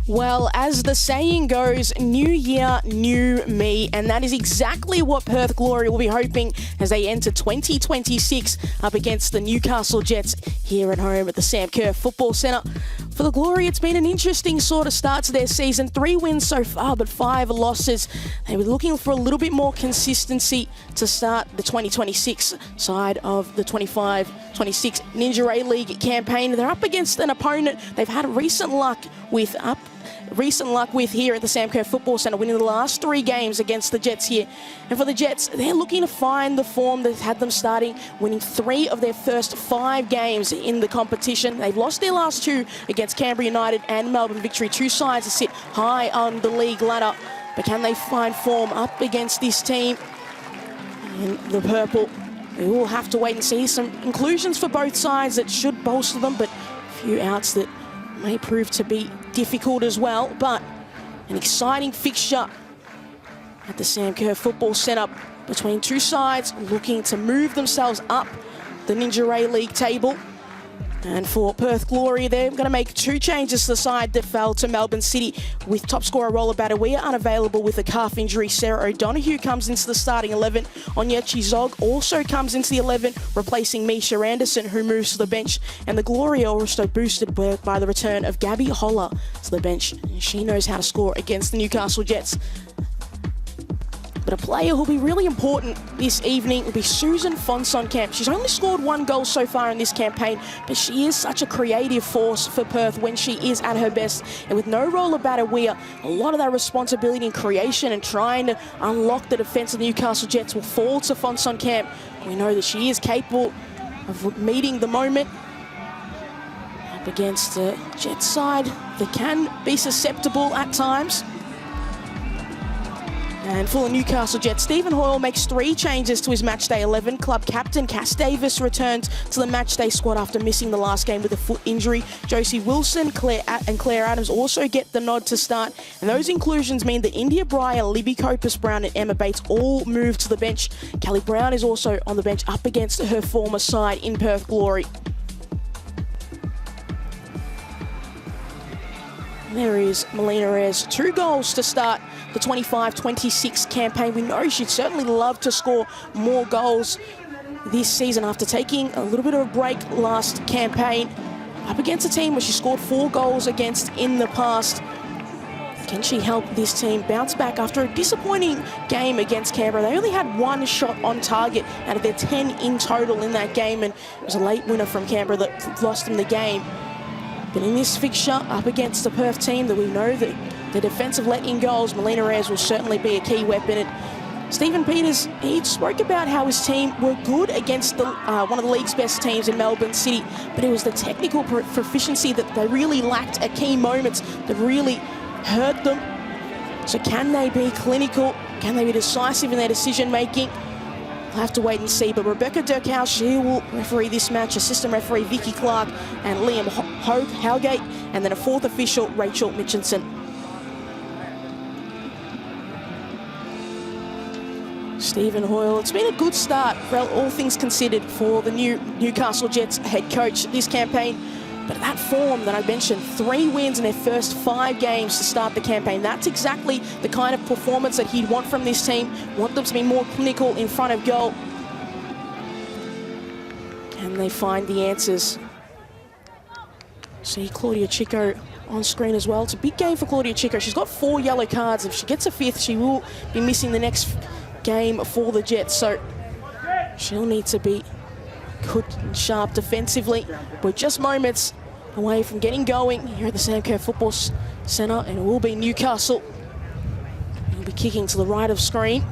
Well, as the saying goes, new year, new me, and that is exactly what Perth Glory will be hoping as they enter 2026 up against the Newcastle Jets here at home at the Sam Kerr Football Centre. For the Glory, it's been an interesting sort of start to their season. 3 wins so far, but 5 losses. They were looking for a little bit more consistency to start the 2026 side of the 25-26 Ninja A-League campaign. They're up against an opponent they've had recent luck with here at the Sam Kerr Football Centre, winning the last 3 games against the Jets here. And for the Jets, they're looking to find the form that had them starting, winning 3 of their first 5 games in the competition. They've lost their last 2 against Canberra United and Melbourne Victory, 2 sides that sit high on the league ladder. But can they find form up against this team in the purple? We will have to wait and see. Some inclusions for both sides that should bolster them, but a few outs that may prove to be difficult as well. But an exciting fixture at the Sam Kerr Football Centre between 2 sides looking to move themselves up the Ninja A-League table. And for Perth Glory, they're going to make 2 changes to the side that fell to Melbourne City, with top scorer Roller Badawia unavailable with a calf injury. Sarah O'Donoghue comes into the starting 11. Onyechi Zog also comes into the 11, replacing Misha Anderson, who moves to the bench. And the Glory are also boosted by the return of Gabby Holler to the bench. And she knows how to score against the Newcastle Jets. But a player who'll be really important this evening will be Susan Fonsonkamp. She's only scored 1 goal so far in this campaign, but she is such a creative force for Perth when she is at her best. And with no Roller Badawia, a lot of that responsibility in creation and trying to unlock the defence of the Newcastle Jets will fall to Fonsonkamp. We know that she is capable of meeting the moment up against the Jets side that can be susceptible at times. And for the Newcastle Jets, Stephen Hoyle makes 3 changes to his matchday 11. Club captain Cass Davis returns to the matchday squad after missing the last game with a foot injury. Josie Wilson and Claire Adams also get the nod to start. And those inclusions mean that India Breyer, Libby Copus-Brown and Emma Bates all move to the bench. Kelly Brown is also on the bench up against her former side in Perth Glory. There is Melina Reyes, 2 goals to start the 25-26 campaign. We know she'd certainly love to score more goals this season after taking a little bit of a break last campaign up against a team where she scored 4 goals against in the past. Can she help this team bounce back after a disappointing game against Canberra? They only had 1 shot on target out of their 10 in total in that game, and it was a late winner from Canberra that lost them the game. But in this fixture, up against the Perth team that we know that the defensive let-in goals, Melina Reyes will certainly be a key weapon. And Stephen Peters, he spoke about how his team were good against the, one of the league's best teams in Melbourne City, but it was the technical proficiency that they really lacked at key moments that really hurt them. So can they be clinical? Can they be decisive in their decision-making? We'll have to wait and see, but Rebecca Durkhouse, she will referee this match, assistant referee Vicky Clark and Liam Howgate, and then a 4th official, Rachel Mitchinson. Stephen Hoyle, it's been a good start, for all things considered, for the new Newcastle Jets head coach this campaign. But that form that I mentioned, 3 wins in their first 5 games to start the campaign, that's exactly the kind of performance that he'd want from this team. Want them to be more clinical in front of goal. Can they find the answers? See Claudia Chico on screen as well. It's a big game for Claudia Chico. She's got 4 yellow cards. If she gets a 5th, she will be missing the next game for the Jets. So she'll need to be good and sharp defensively. We're just moments away from getting going here at the Sam Kerr Football Centre, and it will be Newcastle. He'll be kicking to the right of screen.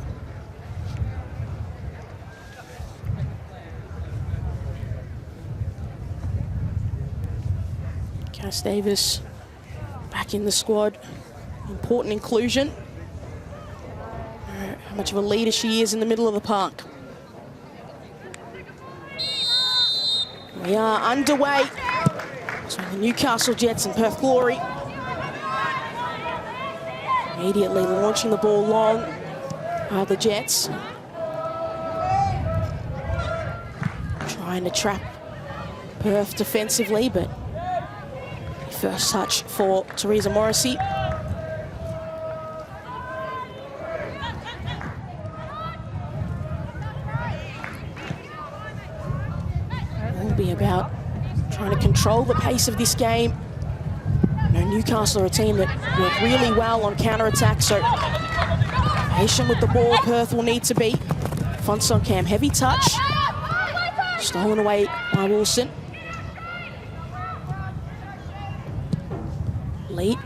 Cass Davis back in the squad. Important inclusion. How much of a leader she is in the middle of the park. We are underway between the Newcastle Jets and Perth Glory. Immediately launching the ball long are the Jets. Trying to trap Perth defensively, but First touch for Teresa Morrissey. It'll be about trying to control the pace of this game. You know, Newcastle are a team that work really well on counter-attack, so patient with the ball Perth will need to be. Fonsonkamp, heavy touch. Stolen away by Wilson. Leet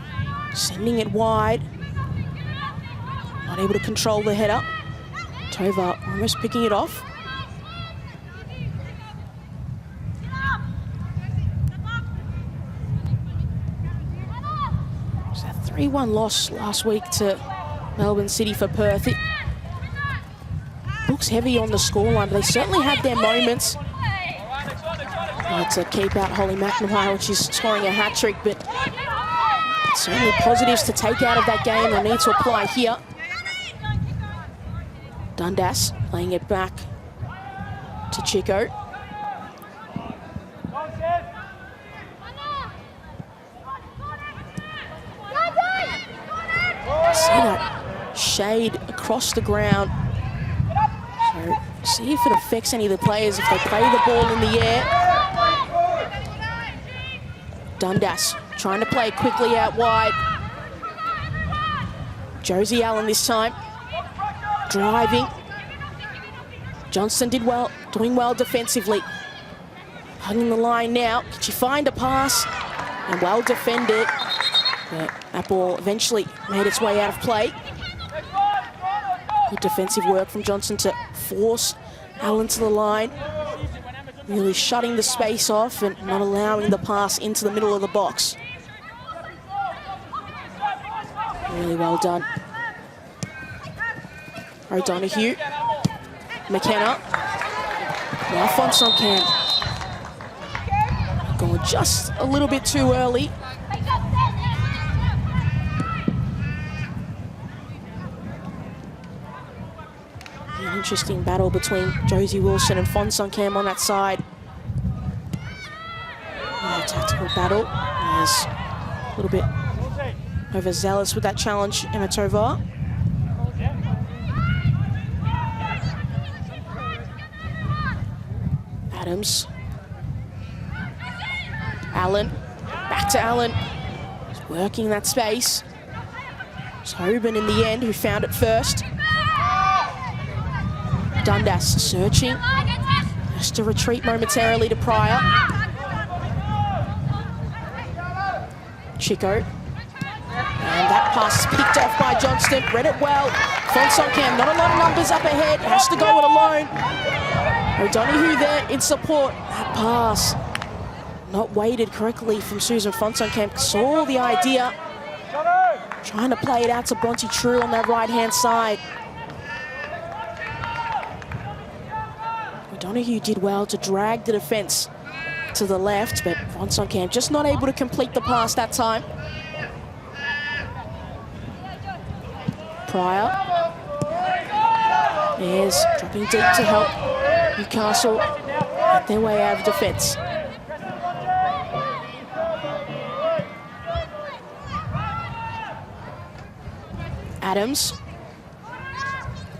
sending it wide. Not able to control the header. Tova almost picking it off. It's a 3-1 loss last week to Melbourne City for Perth. It looks heavy on the scoreline, but they certainly had their moments. To keep out Holly McNamara, which is scoring a hat-trick, but certainly positives to take out of that game. They'll need to apply here. Dundas playing it back to Chico. See that shade across the ground. So see if it affects any of the players if they play the ball in the air. Dundas trying to play quickly out wide. Josie Allen this time. Driving. Johnston doing well defensively. Hugging the line now. Can she find a pass? And well defended. But that ball eventually made its way out of play. Good defensive work from Johnston to force Allen to the line. Really shutting the space off and not allowing the pass into the middle of the box. Really well done. O'Donoghue. McKenna. Now Fonsonkamp. Going just a little bit too early. An interesting battle between Josie Wilson and Fonsonkamp on that side. A tactical battle. There's a little bit overzealous with that challenge, Emma Tovar. Adams. Allen. Back to Allen. He's working that space. It's Hoban in the end who found it first. Dundas searching. Has to retreat momentarily to Pryor. Chico. And that pass is picked off by Johnston. Read it well. Fonsonkamp, not a lot of numbers up ahead. Has to go it alone. O'Donoghue there in support. That pass not weighted correctly from Susan Fonsonkamp. Saw the idea. Trying to play it out to Bronte True on that right-hand side. O'Donoghue did well to drag the defence to the left, but Fonsonkamp just not able to complete the pass that time. Pryor. There's dropping deep to help Newcastle get their way out of defence. Adams.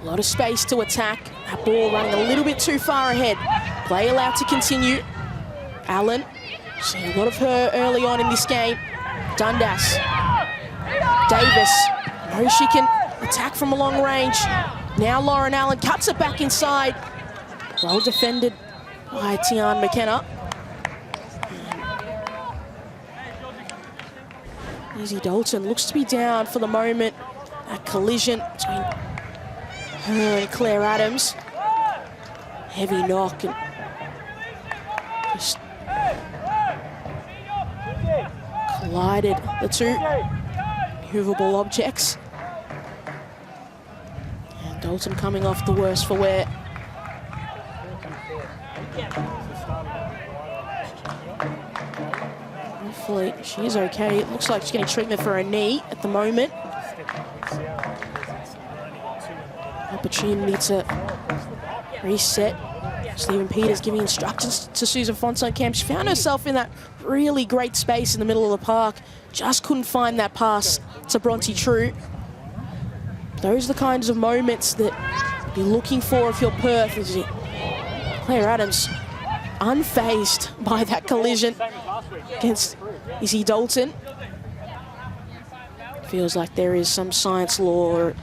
A lot of space to attack. That ball running a little bit too far ahead. Play allowed to continue. Allen. Seeing a lot of her early on in this game. Dundas. Davis. Knows she can attack from a long range. Now Lauren Allen cuts it back inside. Well defended by Tian McKenna. Izzy Dalton looks to be down for the moment. A collision between her and Claire Adams. Heavy knock and just collided the two movable objects. And Dalton coming off the worst for wear. Hopefully she's okay. It looks like she's getting treatment for her knee at the moment. Opportunity to reset. Stephen Peters giving instructions to Susan Fonsonkamp. She found herself in that really great space in the middle of the park. Just couldn't find that pass to Bronte True. Those are the kinds of moments that you're looking for if you're Perth. Claire Adams unfazed by that collision against Izzy Dalton. Feels like there is some science law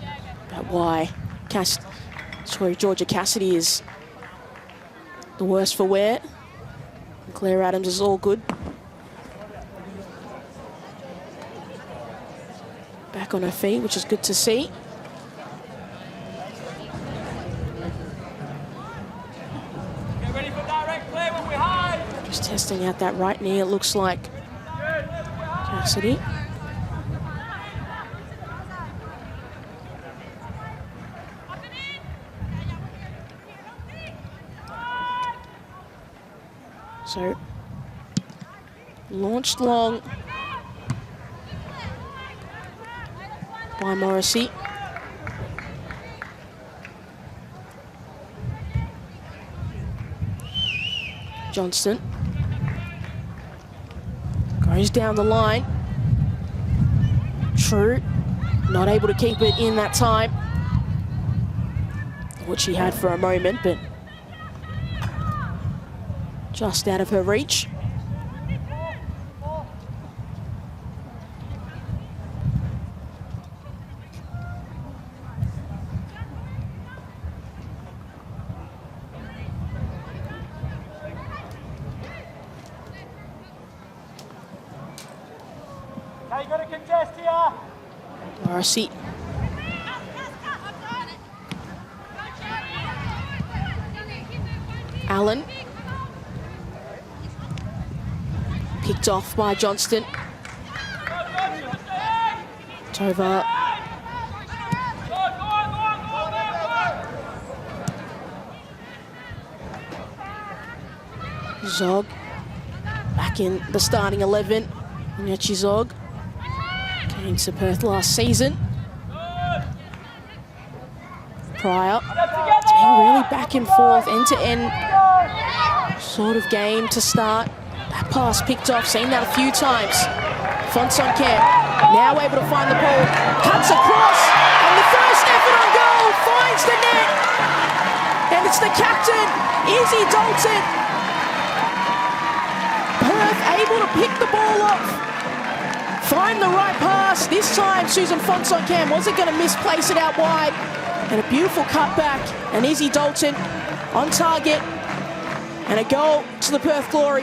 about why Georgia Cassidy is the worse for wear. And Claire Adams is all good. Back on her feet, which is good to see. Get ready for direct play when we hide. Just testing out that right knee, it looks like. Cassidy. So, launched long by Morrissey. Johnston goes down the line. True, not able to keep it in that time. What she had for a moment, but just out of her reach. Now you got to contest here. Morrissey. Allen. Picked off by Johnston. Tova. Zog. Back in the starting 11. Nyachi Zog. Came to Perth last season. Pryor. It's been really back and forth, end-to-end sort of game to start. That pass picked off, seen that a few times. Fonson-Kemp now able to find the ball, cuts across, and the first effort on goal finds the net. And it's the captain, Izzy Dalton. Perth able to pick the ball off, find the right pass. This time, Susan Fonson-Kemp wasn't going to misplace it out wide. And a beautiful cutback, and Izzy Dalton on target. And a goal to the Perth Glory.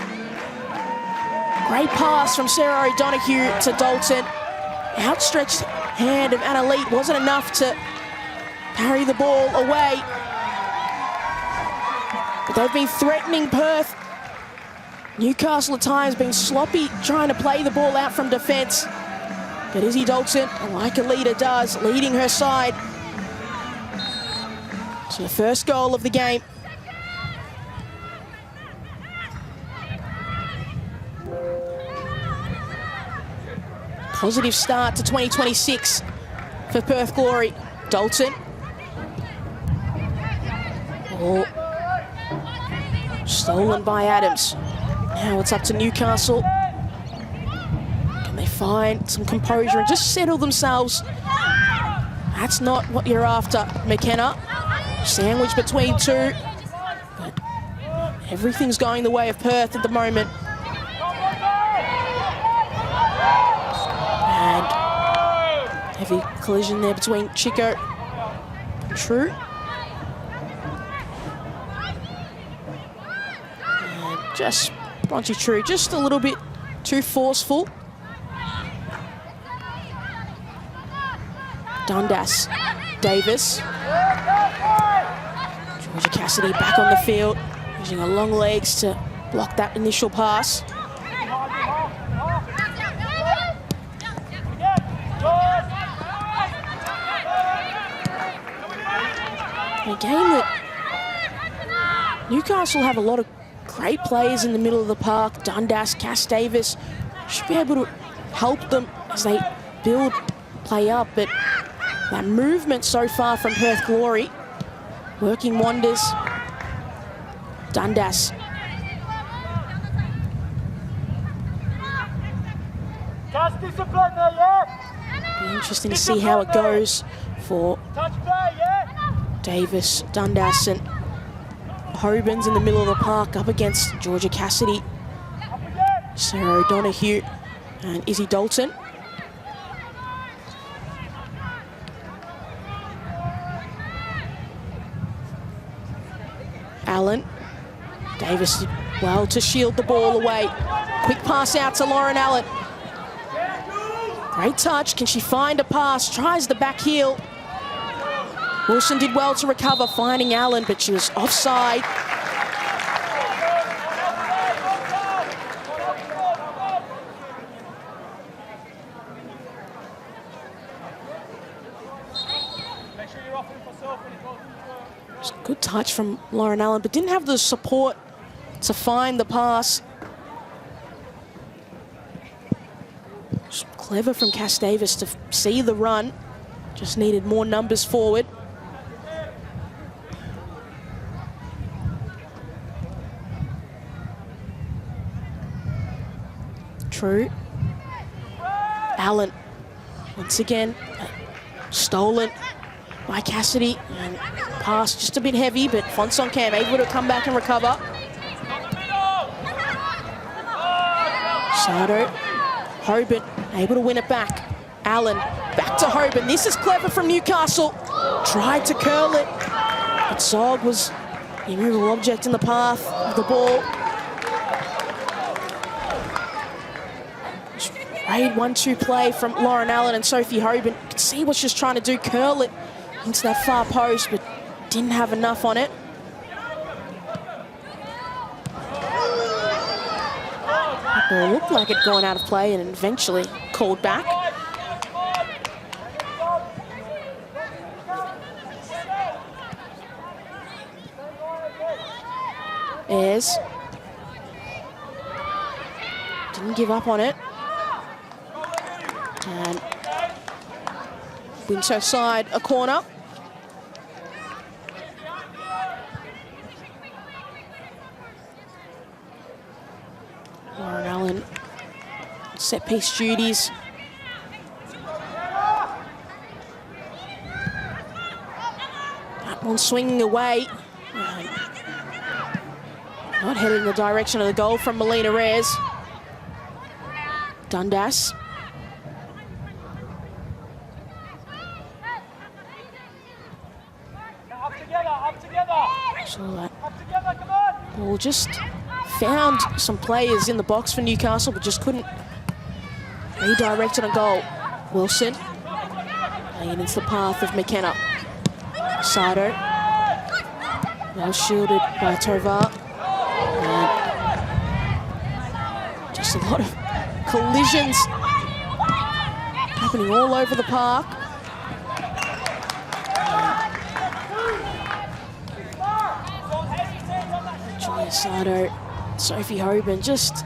Great pass from Sarah O'Donoghue to Dalton. Outstretched hand of Anna Leet wasn't enough to parry the ball away. But they've been threatening Perth. Newcastle at times been sloppy trying to play the ball out from defence. But Izzy Dalton, like a leader does, leading her side. So the first goal of the game. Positive start to 2026 for Perth Glory. Dalton. Oh. Stolen by Adams. Now it's up to Newcastle. Can they find some composure and just settle themselves? That's not what you're after, McKenna. Sandwich between two. But everything's going the way of Perth at the moment. And heavy collision there between Chico and True. And just Bronte True, just a little bit too forceful. Dundas, Davis. Georgia Cassidy back on the field, using her long legs to block that initial pass. A game that Newcastle have a lot of great players in the middle of the park. Dundas, Cass Davis should be able to help them as they build play up, but that movement so far from Perth Glory, working wonders. Dundas. Cast discipline there, yeah? Be interesting to see how it goes for Touch play, yeah? Davis, Dundas and Hobans in the middle of the park up against Georgia Cassidy, Up again. Sarah O'Donoghue and Izzy Dalton. Allen. Davis did well to shield the ball away. Quick pass out to Lauren Allen. Great touch. Can she find a pass? Tries the back heel. Wilson did well to recover, finding Allen, but she was offside. Make sure you're offering for self when it goes through. It's a good touch from Lauren Allen, but didn't have the support to find the pass. Just clever from Cass Davis to see the run. Just needed more numbers forward. True. Allen, once again, stolen by Cassidy. And pass just a bit heavy, but Fonsonkamp able to come back and recover. Sardo, Hoban able to win it back. Allen, back to Hoban. This is clever from Newcastle. Tried to curl it, but Zog was the immovable object in the path of the ball. Great 1-2 play from Lauren Allen and Sophie Hoban. You can see what she's trying to do, curl it into that far post, but didn't have enough on it. The ball looked like it had gone out of play and eventually called back. Ayres didn't give up on it. And Winter side a corner. Lauren Allen, set piece duties. That one swinging away. Not headed in the direction of the goal from Melina Reyes. Dundas. Up together, up together. So that Up together, come on. ball just found some players in the box for Newcastle, but just couldn't redirect it on goal. Wilson laying into the path of McKenna. Sardo, well shielded by Tovar. And just a lot of collisions happening all over the park. Julia Sardo, Sophie Hoban, just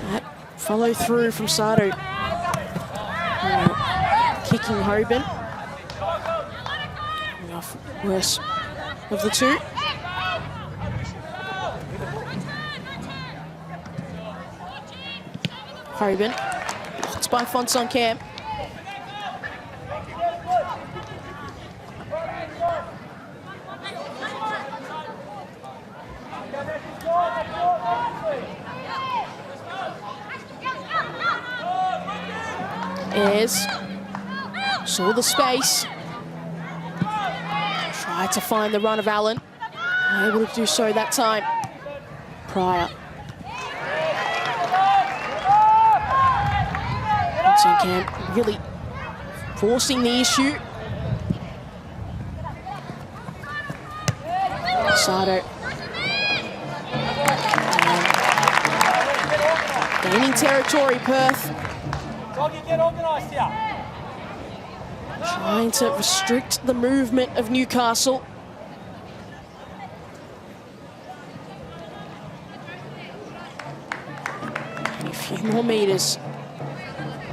that follow through from Sardo. Kicking Hoban. Off worse of the two. Hoban, blocked by Fonsonkamp. Ayres saw the space. Tried to find the run of Allen. Able to do so that time. Pryor. Fonsonkamp really forcing the issue. Sardo. Gaining territory, Perth. Doggy, get organised here. Trying to restrict the movement of Newcastle. A few more metres.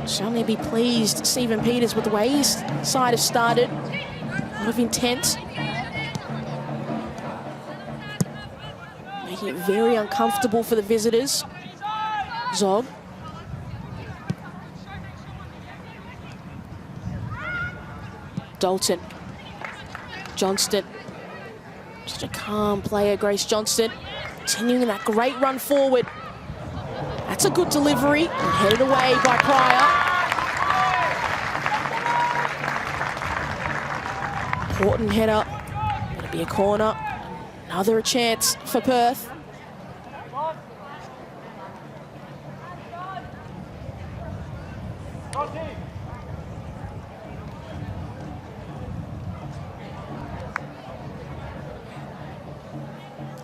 Certainly be pleased, Stephen Peters, with the way his side has started. A lot of intent. Making it very uncomfortable for the visitors. Zog. Dalton. Johnston. Such a calm player, Grace Johnston. Continuing that great run forward. That's a good delivery. And headed away by Pryor. Important header. Going to be a corner. Another chance for Perth.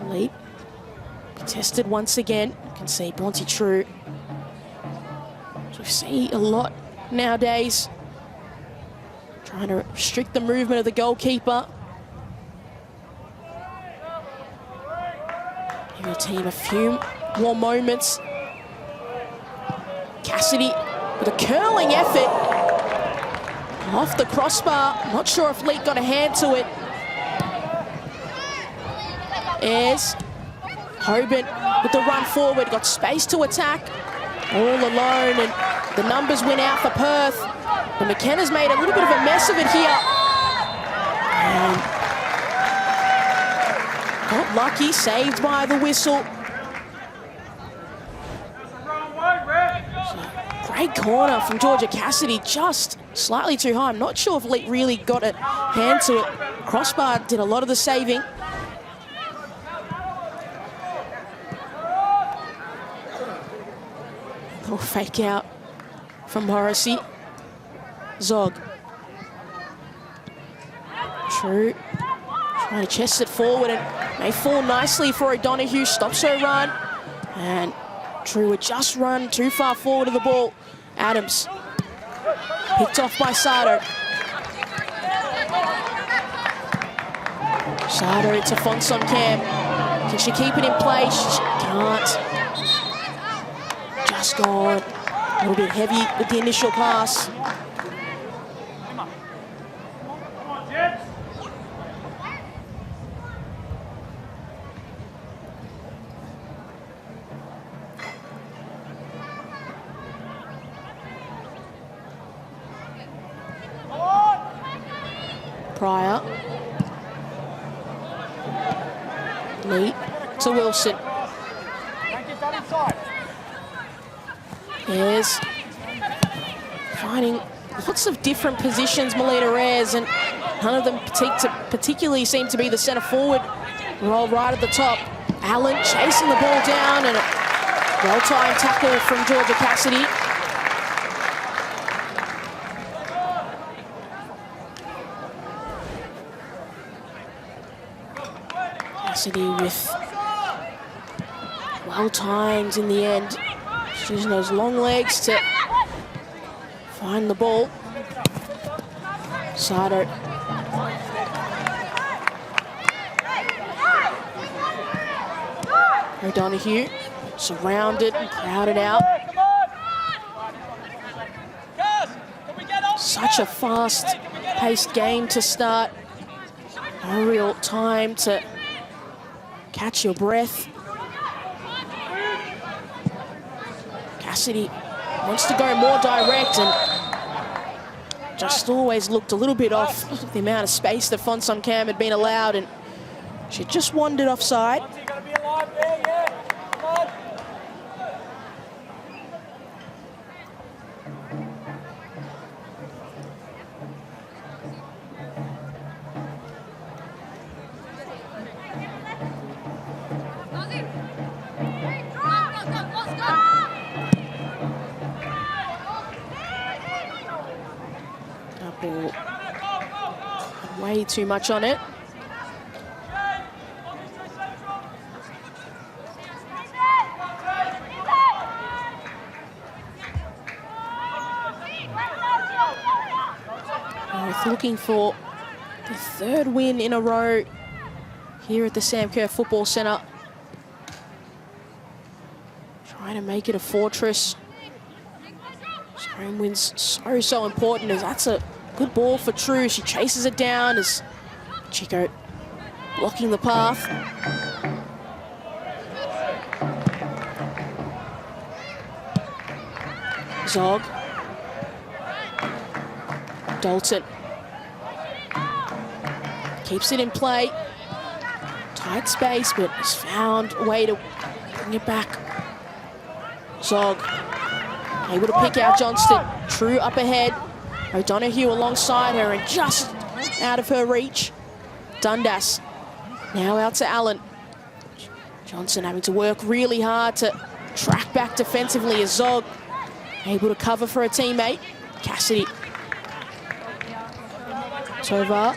Lead. Contested once again. You can see Bronte True. We see a lot nowadays. Trying to restrict the movement of the goalkeeper. Give your team a few more moments. Cassidy with a curling effort. Off the crossbar. Not sure if Leek got a hand to it. Ayres. Hoban with the run forward. Got space to attack. All alone, and the numbers win out for Perth. And McKenna's made a little bit of a mess of it here. And got lucky, saved by the whistle. So, great corner from Georgia Cassidy, just slightly too high. I'm not sure if Lee really got a hand to it. Crossbar did a lot of the saving. Little fake out from Morrissey. Zog. True. Trying to chest it forward and may fall nicely for O'Donoghue. Stops her run. And True would just run too far forward of the ball. Adams. Picked off by Sato. Sato to Fonson Cam. Can she keep it in place? She can't. Just gone. A little bit heavy with the initial pass. Pryor. Lee to Wilson. Ayres finding lots of different positions, Melita Ayres, and none of them particularly seem to be the centre forward role right at the top. Allen chasing the ball down, and a well-timed tackle from Georgia Cassidy. Cassidy with well-timed in the end. She's using those long legs to find the ball. Sato. O'Donoghue surrounded and crowded out. Such a fast-paced game to start. No real time to catch your breath. Cassidy wants to go more direct and just always looked a little bit off the amount of space that Fonson Cam had been allowed, and she just wandered offside. Way too much on it. Looking for the third win in a row here at the Sam Kerr Football Centre. Trying to make it a fortress. Home wins so important, as that's a good ball for True. She chases it down as Chico blocking the path. Zog. Dalton. keeps it in play. Tight space, but has found a way to bring it back. Zog able to pick out Johnston. True up ahead. O'Donoghue alongside her and just out of her reach. Dundas now out to Allen. Johnson having to work really hard to track back defensively as Zog able to cover for a teammate. Cassidy. Tovar.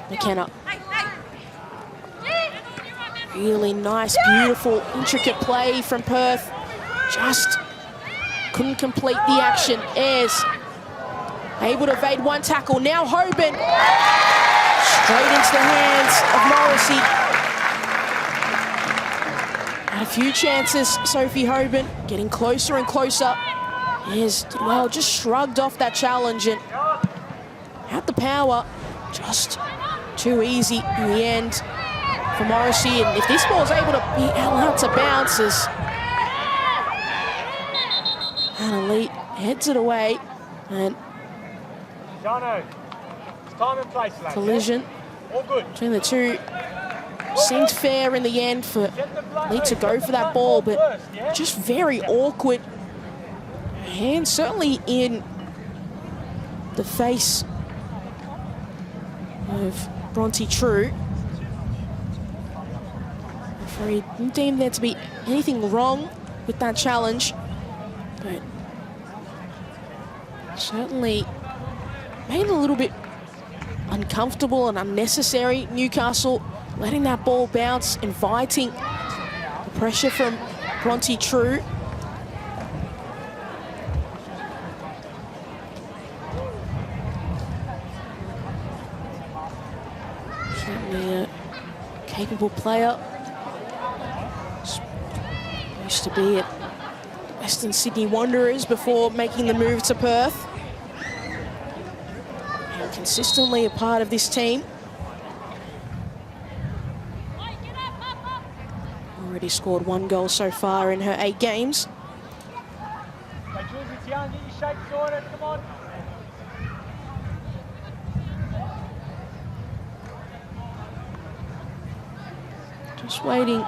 McKenna. Really nice, beautiful, intricate play from Perth. Just couldn't complete the action. Ayres able to evade one tackle. Now Hoban straight into the hands of Morrissey. Had a few chances, Sophie Hoban getting closer and closer. Ayres did well, just shrugged off that challenge and had the power. Just too easy in the end for Morrissey. And if this ball's able to be allowed to bounce as an Elite heads it away, and collision between the two seemed fair in the end for Elite to go for that ball, but just very awkward. Hand certainly in the face of Bronte True. Referee didn't deem there to be anything wrong with that challenge, but certainly made it a little bit uncomfortable and unnecessary. Newcastle letting that ball bounce, inviting the pressure from Bronte True. Certainly a capable player. Used to be at Western Sydney Wanderers before making the move to Perth. And consistently a part of this team. Already scored 1 goal so far in her 8 games. Just waiting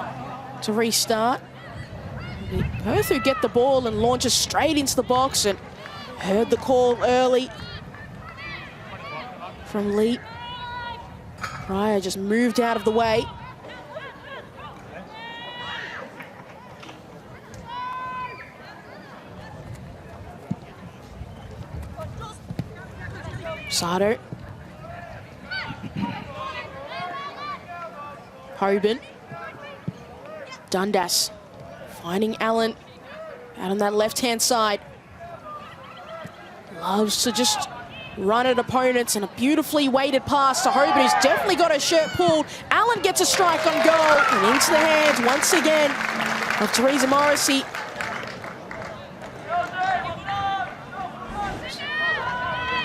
to restart. Perth who get the ball and launches straight into the box, and heard the call early from Lee. Pryor just moved out of the way. Sato. Hoban. Dundas finding Allen out on that left-hand side. Loves to just run at opponents, and a beautifully weighted pass to Hoban, who's definitely got her shirt pulled. Allen gets a strike on goal and into the hands once again of Teresa Morrissey.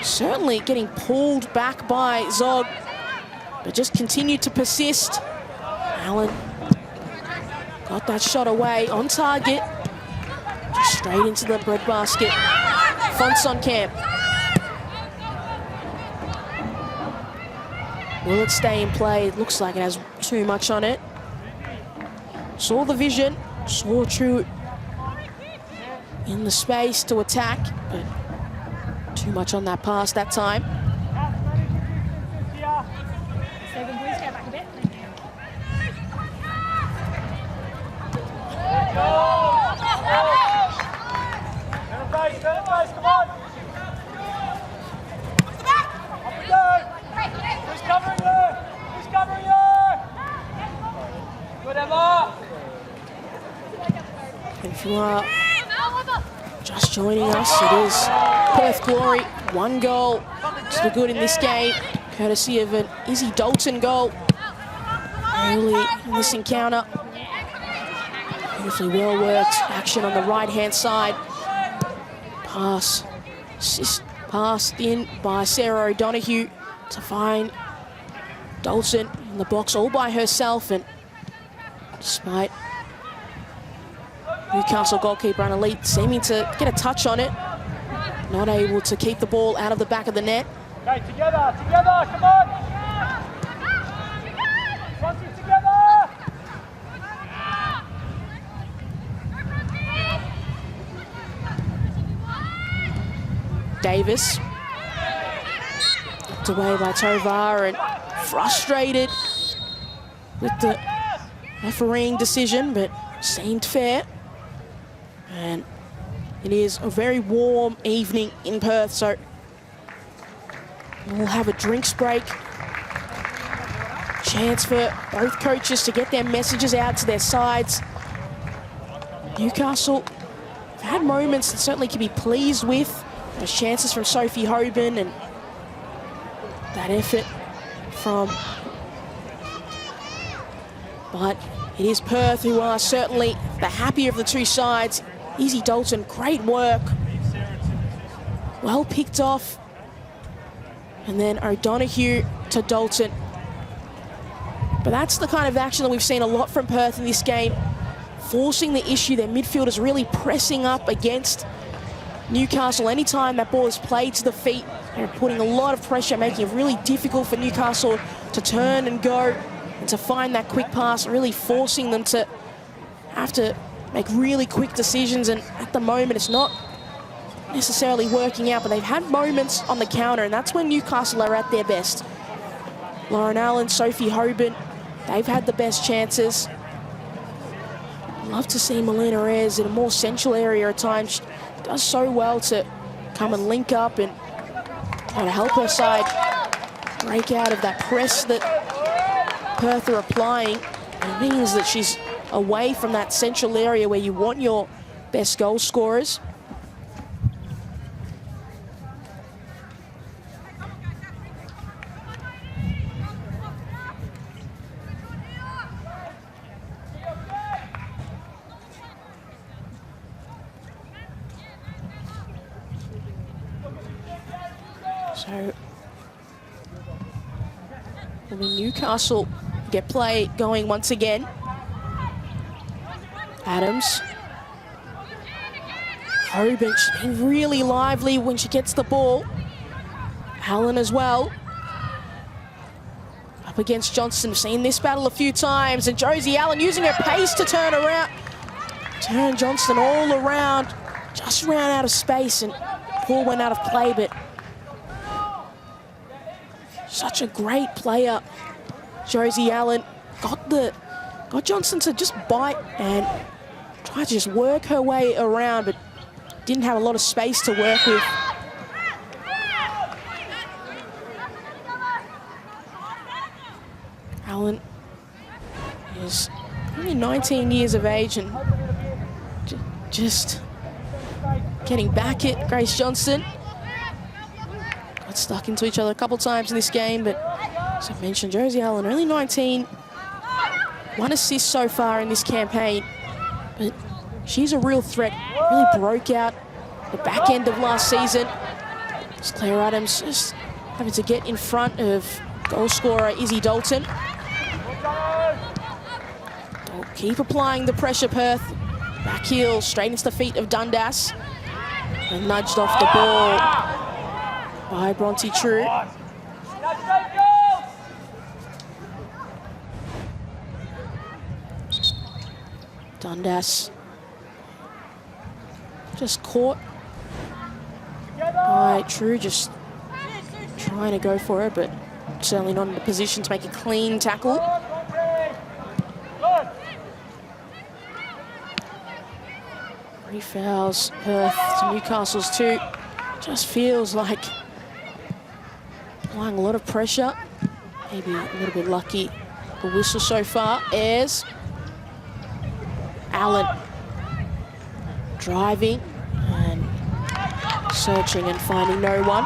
Certainly getting pulled back by Zog, but just continued to persist. Allen got that shot away on target. Just straight into the breadbasket. Fonsonkamp. Will it stay in play? It looks like it has too much on it. Saw the vision, saw True in the space to attack, but too much on that pass that time. If you are just joining us, it is Perth Glory. 1 goal to the good in this game, courtesy of an Izzy Dalton goal early in this encounter. Beautifully well worked action on the right-hand side. Pass, assist, passed in by Sarah O'Donoghue to find Dalton in the box all by herself, and despite Newcastle goalkeeper and Elite seeming to get a touch on it, not able to keep the ball out of the back of the net. Okay, together, come on! Fronty, together! Davis, knocked away by Tovar, and frustrated with the refereeing decision, but seemed fair. And it is a very warm evening in Perth, so we'll have a drinks break. Chance for both coaches to get their messages out to their sides. Newcastle have had moments that certainly can be pleased with. There's chances from Sophie Hoban and that effort from... But it is Perth who are certainly the happier of the two sides. Izzy Dalton, great work. Well picked off. And then O'Donoghue to Dalton. But that's the kind of action that we've seen a lot from Perth in this game. Forcing the issue, their midfielders really pressing up against Newcastle. Anytime that ball is played to the feet, they're putting a lot of pressure, making it really difficult for Newcastle to turn and go and to find that quick pass, really forcing them to have to make really quick decisions. And at the moment, it's not necessarily working out, but they've had moments on the counter, and that's when Newcastle are at their best. Lauren Allen, Sophie Hoban, they've had the best chances. Love to see Melina Reyes in a more central area at times. She does so well to come and link up and try to help her side break out of that press that Perth are applying. It means that she's away from that central area where you want your best goal scorers. So, Newcastle get play going once again. Adams. Hoban, she's been really lively when she gets the ball. Allen as well. Up against Johnston. We've seen this battle a few times, and Josie Allen using her pace to turn around. Turn Johnston all around. Just ran out of space, and ball went out of play, but such a great player. Josie Allen got Johnston to just bite and try to just work her way around, but didn't have a lot of space to work with. Allen is only 19 years of age and just getting back at Grace Johnston. Got stuck into each other a couple times in this game, but as I mentioned, Josie Allen, only 19, 1 assist so far in this campaign, but she's a real threat. Really broke out the back end of last season. It's Claire Adams just having to get in front of goal scorer Izzy Dalton. They'll keep applying the pressure, Perth. Back heel, straight into the feet of Dundas. And nudged off the ball by Bronte True. Dundas just caught by True, just trying to go for it, but certainly not in a position to make a clean tackle. 3 fouls, Perth to Newcastle's 2. Just feels like applying a lot of pressure. Maybe a little bit lucky. The whistle so far. Ayres. Allen driving and searching and finding no one.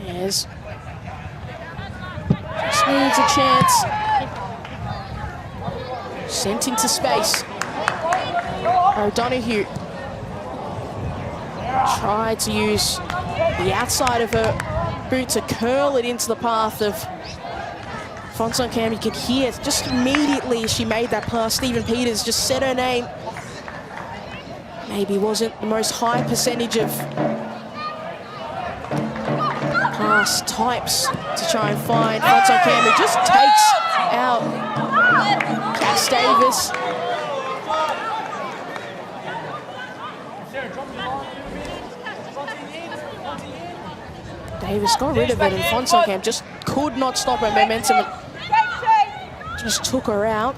Ayres just needs a chance. Sent into space. O'Donoghue. Tried to use the outside of her boot to curl it into the path of Fonson Cam. You could hear just immediately as she made that pass, Stephen Peters just said her name. Maybe wasn't the most high percentage of pass types to try and find Fonson Cam, who just takes out Cass Davis. Davis got rid of it, and Fonson Cam just could not stop her momentum and just took her out.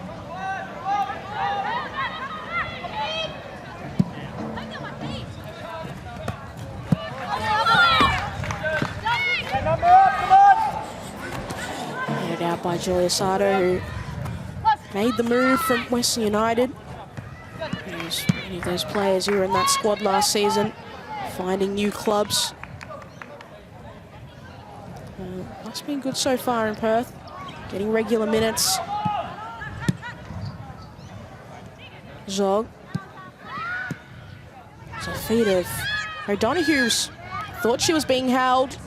Headed out by Julia Sato, who made the move from Western United. There's many of those players who were in that squad last season, finding new clubs. That's been good so far in Perth, getting regular minutes. Zog. It's a feat of O'Donoghue's. Thought she was being held.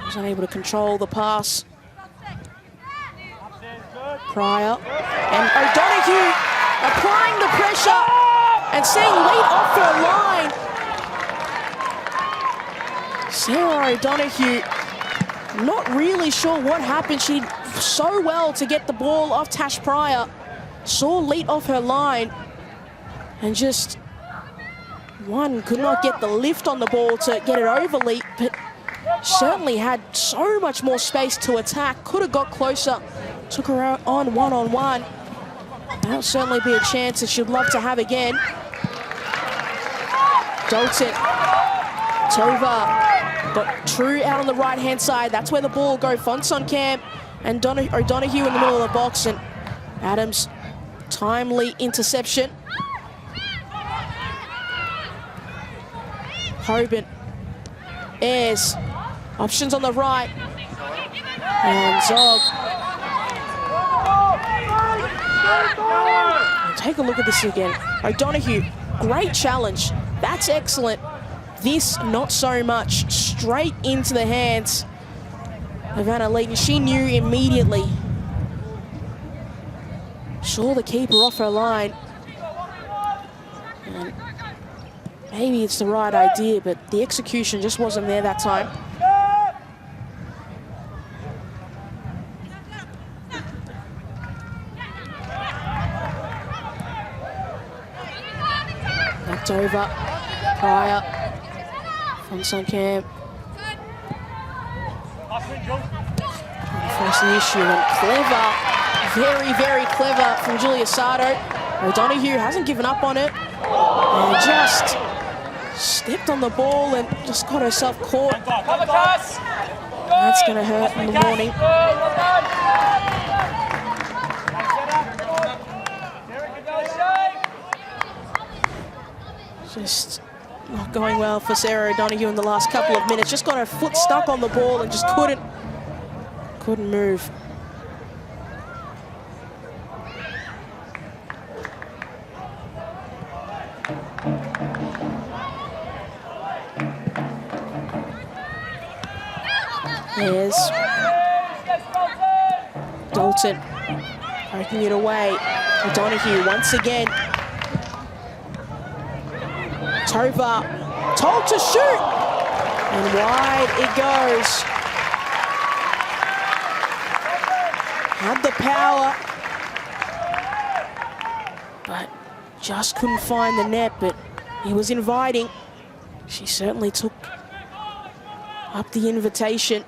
Was unable to control the pass. Pryor. And O'Donoghue applying the pressure and seeing lead off her line. Sarah O'Donoghue, not really sure what happened. She did so well to get the ball off Tash Pryor. Saw lead off her line and just could not get the lift on the ball to get it over Leet, but certainly had so much more space to attack. Could have got closer. Took her out on one-on-one. That'll certainly be a chance that she'd love to have again. Dalton. Tova. Got True out on the right-hand side. That's where the ball will go. Fonson Cam and O'Donoghue in the middle of the box. And Adams, timely interception. Hoban. Ayres. Options on the right. And Zog. Take a look at this again. O'Donoghue, great challenge. That's excellent. This, not so much. Straight into the hands of Anna Leeton. She knew immediately. Saw the keeper off her line. And maybe it's the right idea, but the execution just wasn't there that time. Knocked over. Pryor. Fonson Cam. First the issue, and clever, very, very clever from Julia Sato. O'Donoghue hasn't given up on it, and just stepped on the ball and just got herself caught. That's going to hurt in the morning. Just not going well for Sarah O'Donoghue in the last couple of minutes. Just got her foot stuck on the ball and just couldn't move. There's Dalton poking it away. O'Donoghue once again. Tova told to shoot, and wide it goes. Had the power, but just couldn't find the net, but he was inviting. She certainly took up the invitation.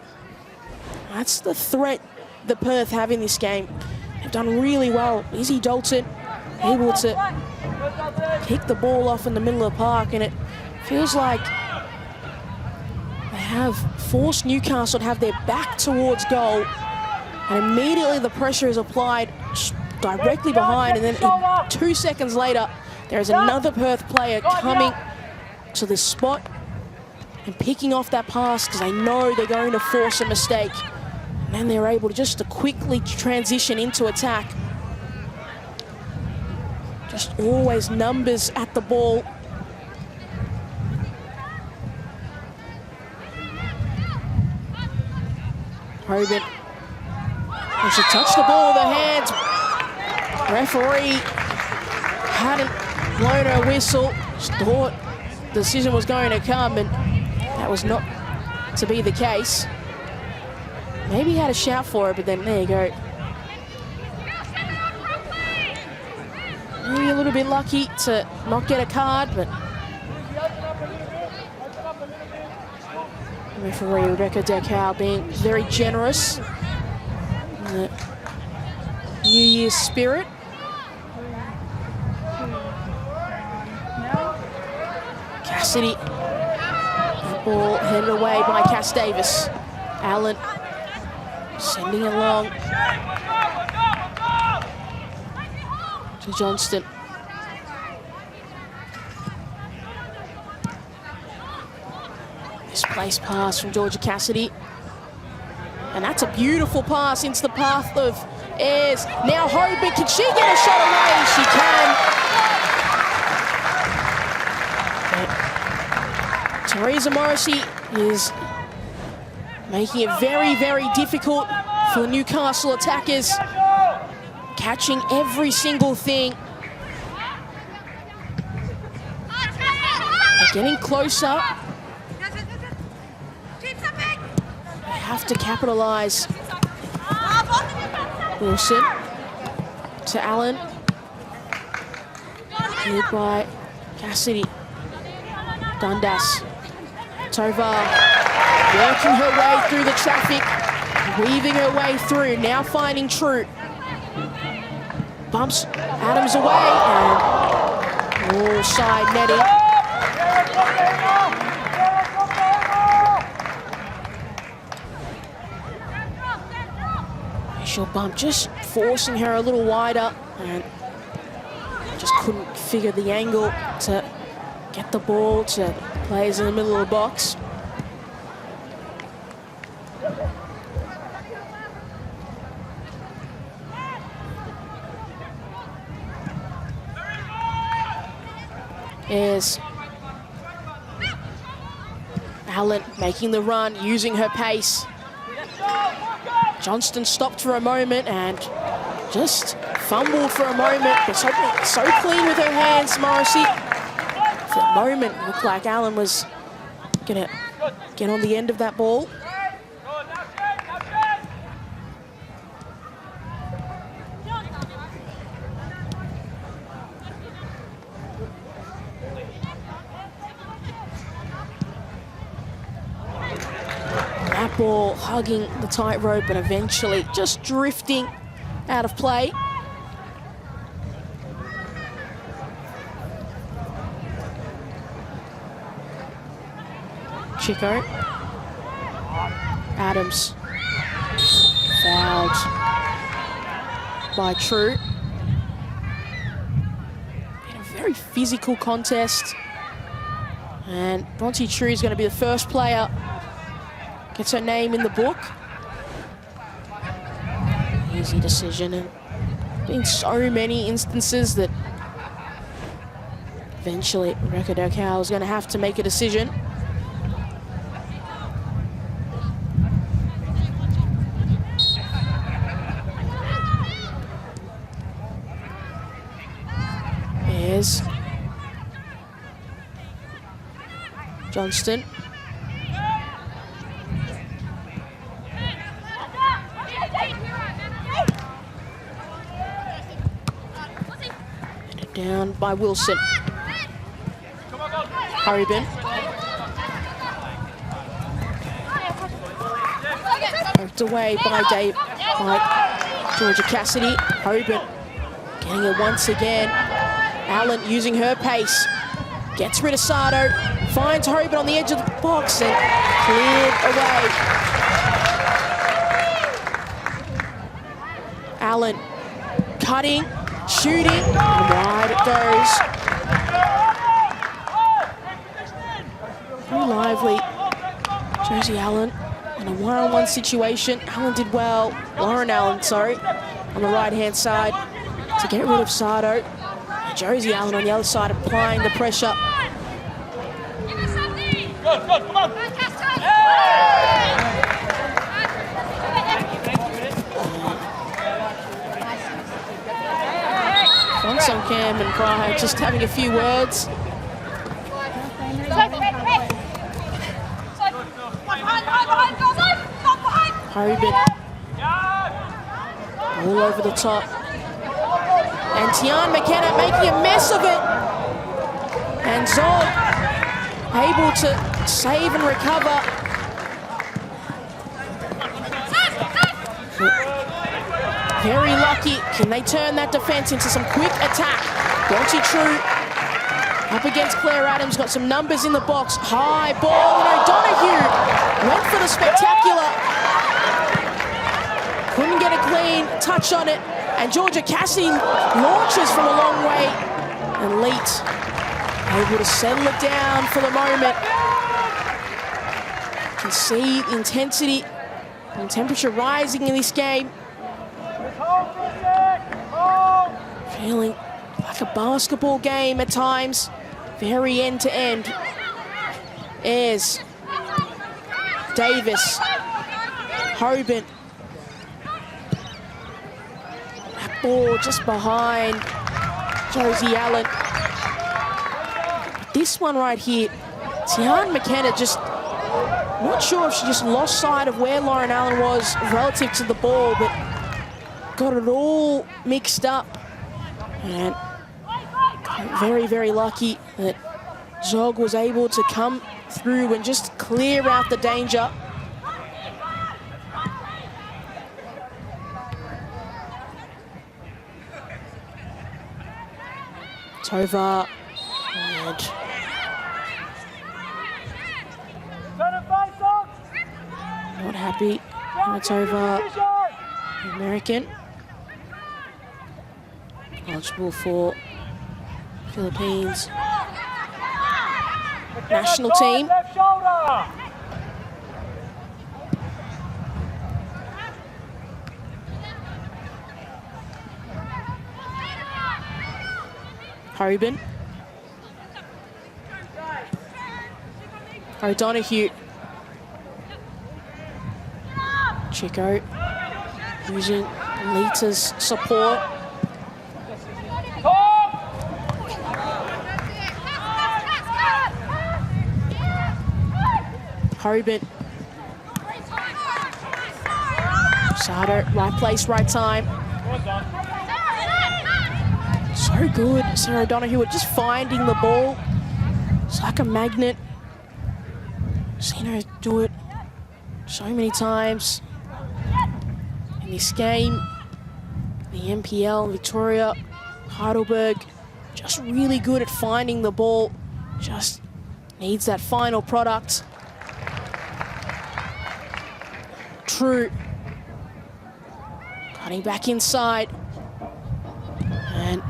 That's the threat the Perth have in this game. They've done really well. Izzy Dalton able to pick the ball off in the middle of the park, and it feels like they have forced Newcastle to have their back towards goal, and immediately the pressure is applied directly behind, and then 2 seconds later there is another Perth player coming to the spot and picking off that pass because they know they're going to force a mistake, and then they're able to just to quickly transition into attack. Just always numbers at the ball. Hoban. And she touched the ball with her hands. Referee hadn't blown her whistle. She thought the decision was going to come, and that was not to be the case. Maybe he had a shout for it, but then there you go. Maybe a little bit lucky to not get a card, but referee Rebecca Decow being very generous in the New Year's spirit. Cassidy, the ball headed away by Cass Davis. Allen sending it along to Johnston. Misplaced pass from Georgia Cassidy. And that's a beautiful pass into the path of Ayres. Now Hoban, can she get a shot away? She can. But Teresa Morrissey is making it very, very difficult for the Newcastle attackers. Catching every single thing. They're getting closer. They have to capitalise. Wilson to Allen. Hit by Cassidy. Dundas. Tovar working her way through the traffic. Weaving her way through. Now finding True. Bumps Adams away and all side netting. Initial bump just forcing her a little wider and just couldn't figure the angle to get the ball to players in the middle of the box. Is Allen making the run, using her pace. Johnston stopped for a moment and just fumbled for a moment, but so clean with her hands, Morrissey. For a moment, it looked like Allen was gonna get on the end of that ball. That ball hugging the tightrope and eventually just drifting out of play. Chico. Adams. Fouled by True. In a very physical contest. And Bronte True is going to be the first player gets her name in the book. Easy decision, and been so many instances that eventually Rebecca Decow is going to have to make a decision. There's Johnston. Down by Wilson. Hoban. Poked away by Georgia Cassidy. Hoban getting it once again. Allen using her pace. Gets rid of Sardo. Finds Hoban on the edge of the box and cleared away. Allen cutting. Shooting, and wide it goes. Very lively. Josie Allen in a one-on-one situation. Allen did well. Lauren Allen, sorry, on the right-hand side to get rid of Sardo. Josie Allen on the other side applying the pressure. Good, come on. Thanks on Cam and Fry, just having a few words. Hoban all over the top. And Tian McKenna making a mess of it. And Zog able to save and recover. Very lucky. Can they turn that defense into some quick attack? Bronte True up against Claire Adams. Got some numbers in the box. High ball. And O'Donoghue went for the spectacular. Couldn't get a clean touch on it. And Georgia Cassidy launches from a long way. And Leet able to settle it down for the moment. You can see the intensity and temperature rising in this game. Feeling like a basketball game at times. Very end to end. Ayres, Davis, Hoban. That ball just behind Josie Allen. But this one right here, Tian McKenna just, not sure if she just lost sight of where Lauren Allen was relative to the ball, but got it all mixed up. And very, very lucky that Zog was able to come through and just clear out the danger. Tovar and not happy. Tovar, American. Eligible for Philippines national team. Hoban. O'Donoghue. Chico using Lita's support. Hoban. Sato, right place, right time. So good, Sarah O'Donoghue at just finding the ball. It's like a magnet. Seen her do it so many times in this game. The NPL, Victoria, Heidelberg, just really good at finding the ball. Just needs that final product. True. Cutting back inside. And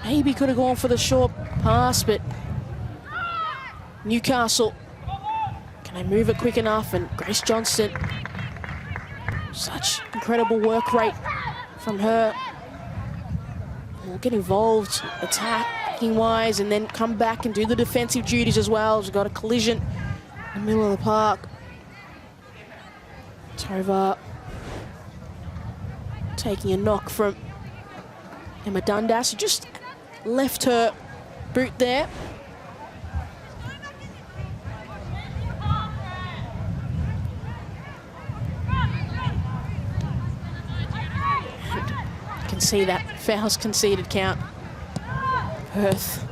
maybe could have gone for the short pass, but Newcastle, can they move it quick enough? And Grace Johnston, such incredible work rate from her. Will get involved attacking-wise and then come back and do the defensive duties as well. She's got a collision in the middle of the park. Tovar taking a knock from Emma Dundas, who just left her boot there. You can see that fouls conceded count. Perth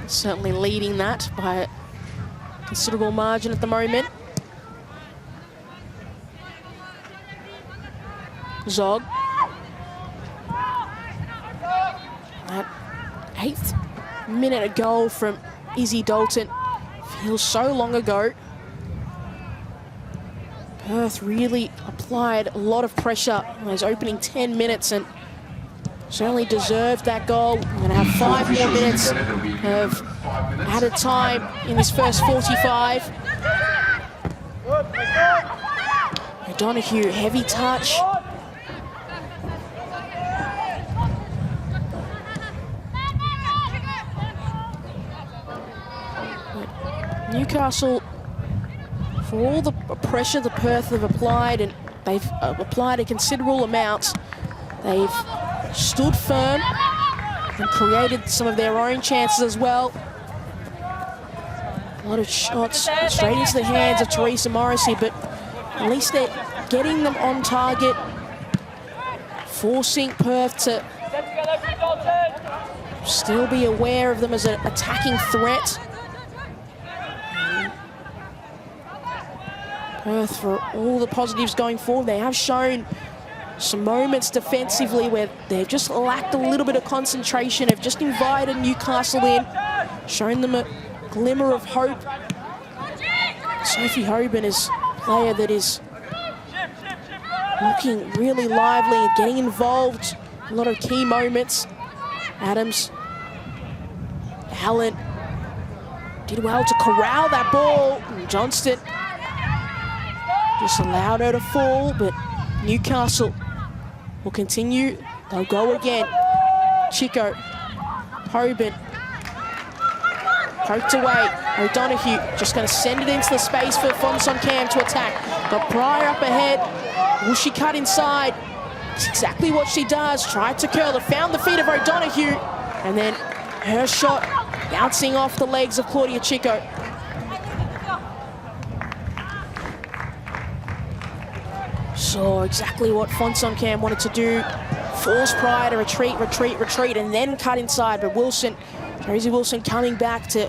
certainly leading that by a considerable margin at the moment. Zog. That 8th minute a goal from Izzy Dalton feels so long ago. Perth really applied a lot of pressure in those opening 10 minutes and certainly deserved that goal. We're going to have 5 more minutes of added time in this first 45. O'Donoghue, heavy touch. Newcastle, for all the pressure the Perth have applied, and they've applied a considerable amount, they've stood firm and created some of their own chances as well. A lot of shots straight into the hands of Teresa Morrissey, but at least they're getting them on target, forcing Perth to still be aware of them as an attacking threat. Perth, for all the positives going forward, they have shown some moments defensively where they've just lacked a little bit of concentration. They've just invited Newcastle in, shown them a glimmer of hope. Sophie Hoban is a player that is looking really lively and getting involved in a lot of key moments. Adams, Allen did well to corral that ball. Johnston just allowed her to fall, but Newcastle will continue. They'll go again. Chico, Hoban, poked away. O'Donoghue just going to send it into the space for Fonson Cam to attack. Got Pryor up ahead. Will she cut inside? It's exactly what she does. Tried to curl it, found the feet of O'Donoghue, and then her shot bouncing off the legs of Claudia Chico. Saw exactly what Fonson Cam wanted to do. Force Pryor to retreat, and then cut inside. But Wilson, Rosie Wilson coming back to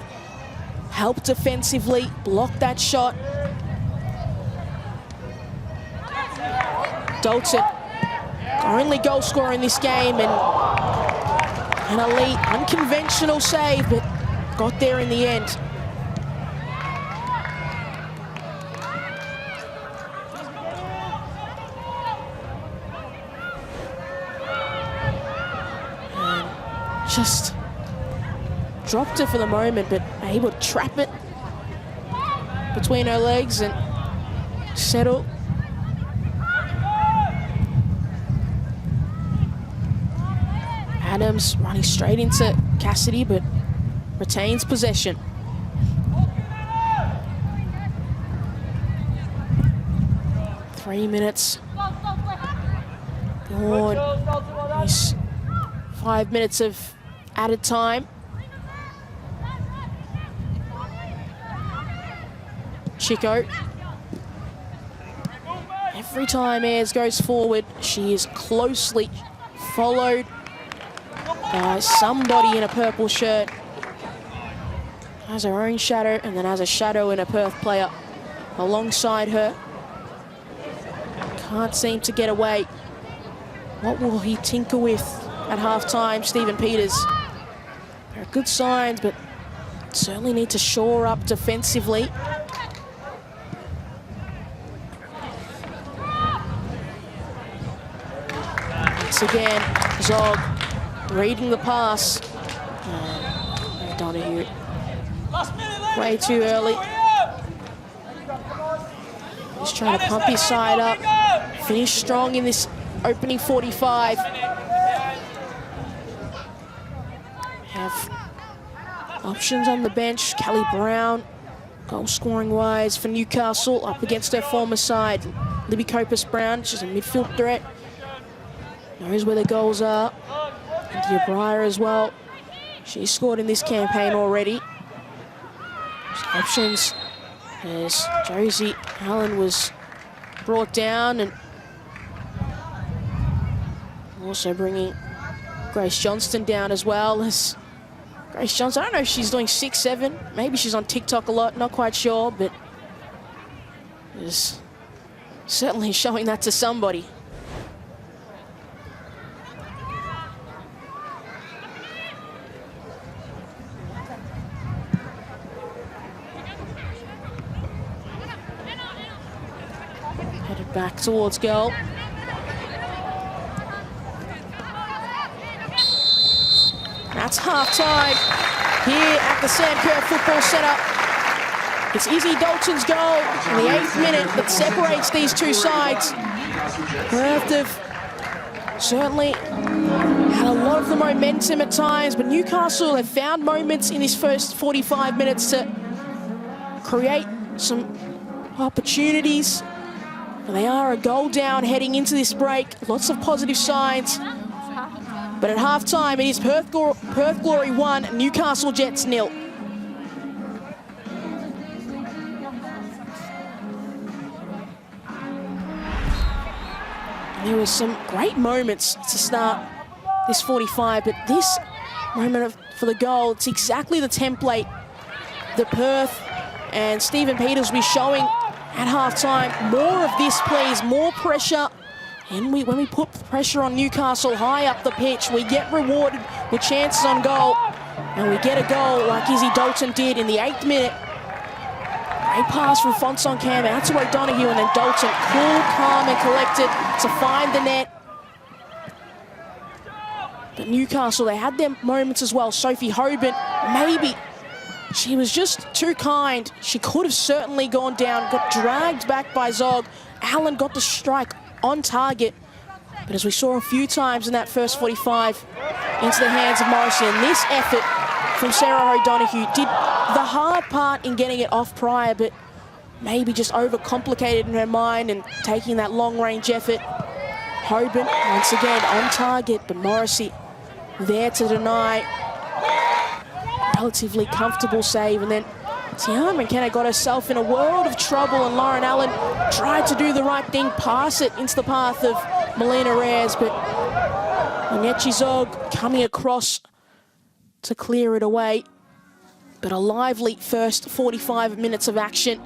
help defensively, block that shot. Dalton, only goal scorer in this game, and an elite, unconventional save, but got there in the end. Just dropped it for the moment, but able to trap it between her legs and settle. Adams running straight into Cassidy, but retains possession. Three minutes gone. 5 minutes of added time. Chico. Every time Ayres goes forward, she is closely followed by somebody in a purple shirt. Has her own shadow, and then has a shadow in a Perth player alongside her. Can't seem to get away. What will he tinker with at half-time, Stephen Peters? There are good signs, but certainly need to shore up defensively. Once again, Zog reading the pass. Donahue way too early. He's trying to pump his side up. Finish strong in this opening 45. Have options on the bench. Kelly Brown, goal scoring wise for Newcastle, up against her former side. Libby Copus-Brown, she's a midfield threat. Knows where the goals are. India Breyer as well. She's scored in this campaign already. Options as Josie Allen was brought down, and also bringing Grace Johnston down as well. As Grace Johnston, I don't know if she's doing 6'7". Maybe she's on TikTok a lot, not quite sure, but is certainly showing that to somebody. Headed back towards goal. That's half-time here at the Sandcurve Football Centre. It's Izzy Dalton's goal in the 8th minute that separates these two sides. Perth have certainly had a lot of the momentum at times, but Newcastle have found moments in this first 45 minutes to create some opportunities. They are a goal down heading into this break. Lots of positive signs. But at halftime, it is Perth Glory 1, Newcastle Jets 0. There were some great moments to start this 45, but this moment for the goal, it's exactly the template that Perth and Stephen Peters will be showing at halftime. More of this, please, more pressure. And when we put pressure on Newcastle high up the pitch, we get rewarded with chances on goal. And we get a goal like Izzy Dalton did in the 8th minute. Great pass from Fonson Cam out to O'Donoghue, and then Dalton, cool, calm and collected to find the net. But Newcastle, they had their moments as well. Sophie Hoban, maybe she was just too kind. She could have certainly gone down, got dragged back by Zog. Allen got the strike on target. But as we saw a few times in that first 45, into the hands of Morrissey. And this effort from Sarah O'Donoghue did the hard part in getting it off prior, but maybe just overcomplicated in her mind and taking that long-range effort. Hoban, once again, on target, but Morrissey there to deny. Relatively comfortable save, and then Tiana McKenna got herself in a world of trouble, and Lauren Allen tried to do the right thing, pass it into the path of Melina Reyes, but Onyechi Zog coming across to clear it away. But a lively first 45 minutes of action.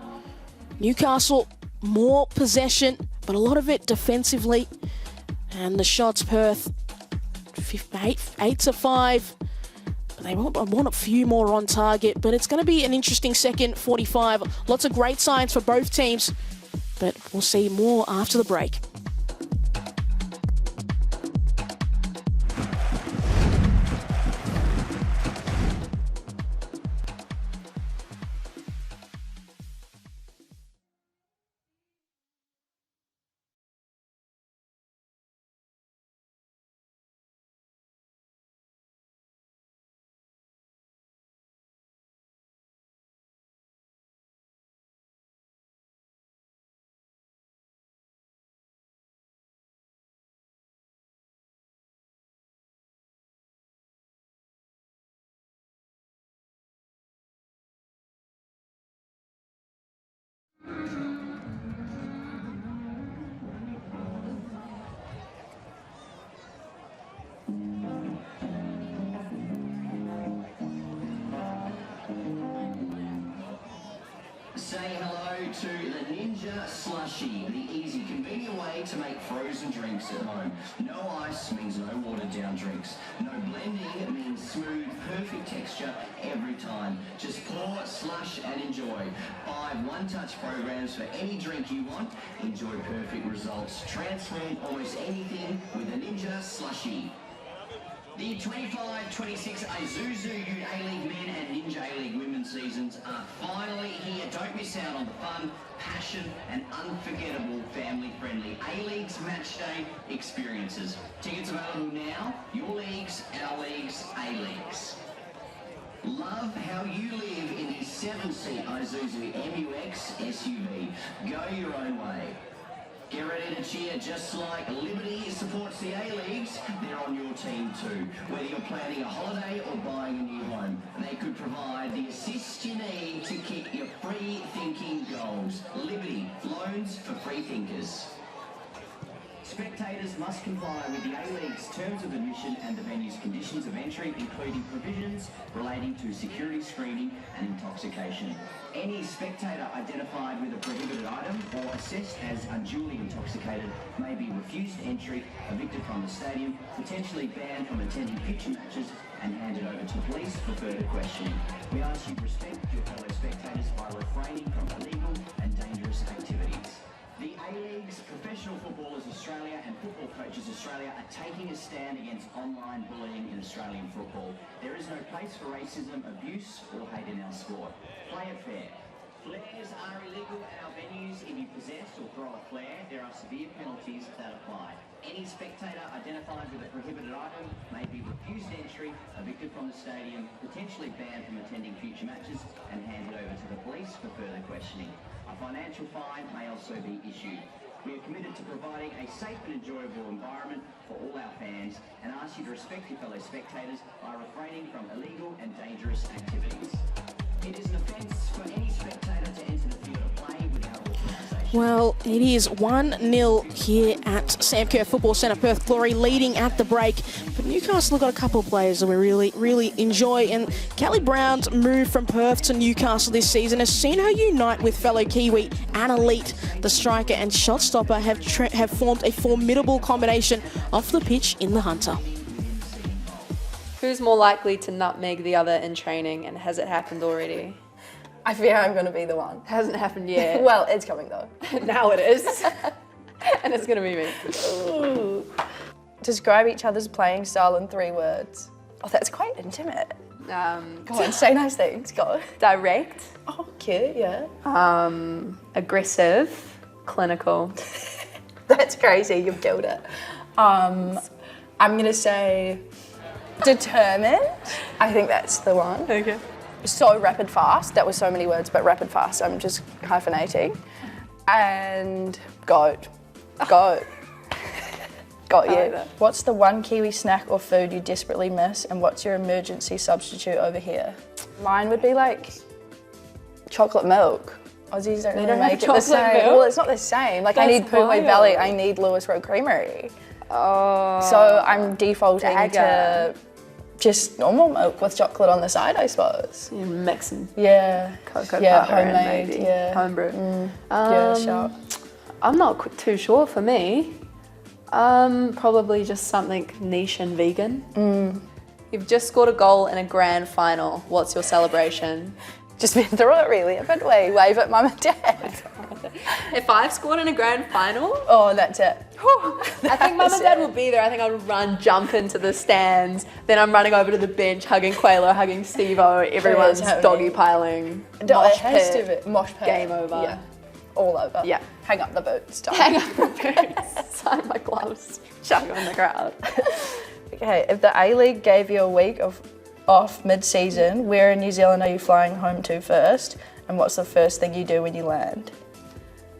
Newcastle, more possession, but a lot of it defensively. And the shots, Perth, 8 to 5. But they want a few more on target, but it's going to be an interesting second 45. Lots of great signs for both teams, but we'll see more after the break. Say hello to the Ninja Slushie, the easy, convenient way to make frozen drinks at home. No ice means no watered down drinks. No blending means smooth, perfect texture every time. Just pour, slush and enjoy. 5 one-touch programs for any drink you want. Enjoy perfect results. Transform almost anything with a Ninja Slushie. The 25-26 Isuzu Ute A-League men and Ninja A-League women's seasons are finally here. Don't miss out on the fun, passion and unforgettable family-friendly A-Leagues match day experiences. Tickets available now. Your leagues, our leagues, A-Leagues. Love how you live in the 7-seat Isuzu MUX SUV. Go your own way. Get ready to cheer just like Liberty supports the A-Leagues. They're on your team too. Whether you're planning a holiday or buying a new home, they could provide the assist you need to kick your free thinking goals. Liberty, loans for free thinkers. Spectators must comply with the A-League's terms of admission and the venue's conditions of entry, including provisions relating to security screening and intoxication. Any spectator identified with a prohibited item or assessed as unduly intoxicated may be refused entry, evicted from the stadium, potentially banned from attending future matches, and handed over to police for further questioning. We ask you to respect your fellow spectators by refraining from illegal and dangerous activities. The A-Leagues, Professional Footballers Australia and Football Coaches Australia are taking a stand against online bullying in Australian football. There is no place for racism, abuse or hate in our sport. Play it fair. Flares are illegal at our venues. If you possess or throw a flare, there are severe penalties that apply. Any spectator identified with a prohibited item may be refused entry, evicted from the stadium, potentially banned from attending future matches, and handed over to the police for further questioning. A financial fine may also be issued. We are committed to providing a safe and enjoyable environment for all our fans and ask you to respect your fellow spectators by refraining from illegal and dangerous activities. It is an offence for any spectator to enter the field of play without authorisation. Well, it is 1-0 here at Sam Kerr Football Centre. Perth Glory leading at the break. But Newcastle have got a couple of players that we really enjoy. And Kelly Brown's move from Perth to Newcastle this season has seen her unite with fellow Kiwi Anna Leet. The striker and shot stopper have formed a formidable combination off the pitch in the Hunter. Who's more likely to nutmeg the other in training, and has it happened already? I fear I'm going to be the one. Hasn't happened yet. Well, it's coming though. Now it is. And it's going to be me. Ooh. Describe each other's playing style in 3 words. Oh, that's quite intimate. Go on, say nice things, go. Direct. Oh, cute, yeah. Aggressive. Clinical. That's crazy, you've killed it. I'm going to say determined. I think that's the one. Okay. So rapid fast, that was so many words, but rapid fast, I'm just hyphenating. And goat. Got you. What's the one Kiwi snack or food you desperately miss, and what's your emergency substitute over here? Mine would be like chocolate milk. Aussies don't really make it the same. Milk? Well, it's not the same. Like, I need Puhoi Valley, I need Lewis Road Creamery. Oh. So I'm defaulting to just normal milk with chocolate on the side, I suppose. You're mixing. Yeah. Cocoa yeah, powder and homemade. maybe Yeah. homebrew. Yeah, shout. I'm not too sure for me. Probably just something niche and vegan. You've just scored a goal in a grand final. What's your celebration? Just been through it really, a bit way. Wave at mum and dad. If I've scored in a grand final, Oh, that's it. I think mum and dad will be there. I think I would run, jump into the stands. Then I'm running over to the bench, hugging Quaylo, hugging Steve-O. Everyone's happening. doggy piling. Mosh pit. Mosh pit. Game over. Yeah. All over. Yeah. Hang up the boots. Done. Hang up the boots, sign my gloves, chuck them in the crowd. Okay, if the A-League gave you a week off mid-season, where in New Zealand are you flying home to first? And what's the first thing you do when you land?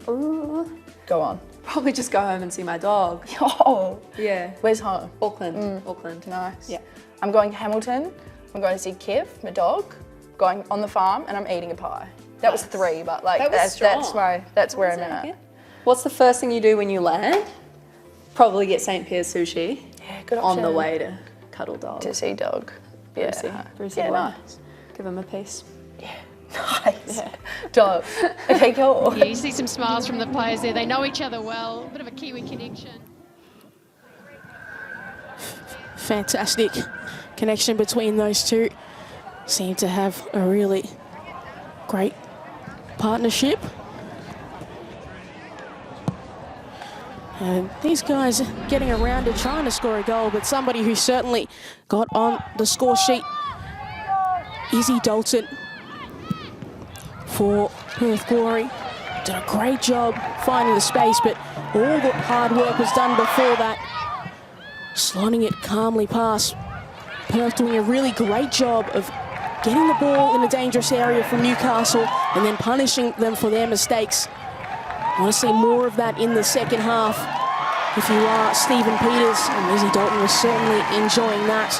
Ooh. Go on. Probably just go home and see my dog. Oh, Yeah. where's home? Auckland. Auckland. Nice. Yeah. I'm going to Hamilton. I'm going to see Kev, my dog, going on the farm, and I'm eating a pie. That was 3, but like That was that's where I'm at. What's the first thing you do when you land? Probably get St. Pierre's sushi Yeah, good on option. the way to cuddle dog. To see dog. Yeah. Brucey Yeah, boy. nice. Give him a piece. Nice. Dog. Okay, cool. Yeah, you see some smiles from the players there. They know each other well. A bit of a Kiwi connection. Fantastic connection between those two. Seem to have a really great partnership. And these guys getting around and trying to score a goal, but somebody who certainly got on the score sheet, Izzy Dalton for Perth Glory. Did a great job finding the space, but all the hard work was done before that. Slotting it calmly past. Perth doing a really great job of getting the ball in a dangerous area from Newcastle and then punishing them for their mistakes. I want to see more of that in the second half. If you are Stephen Peters, and Izzy Dalton was certainly enjoying that.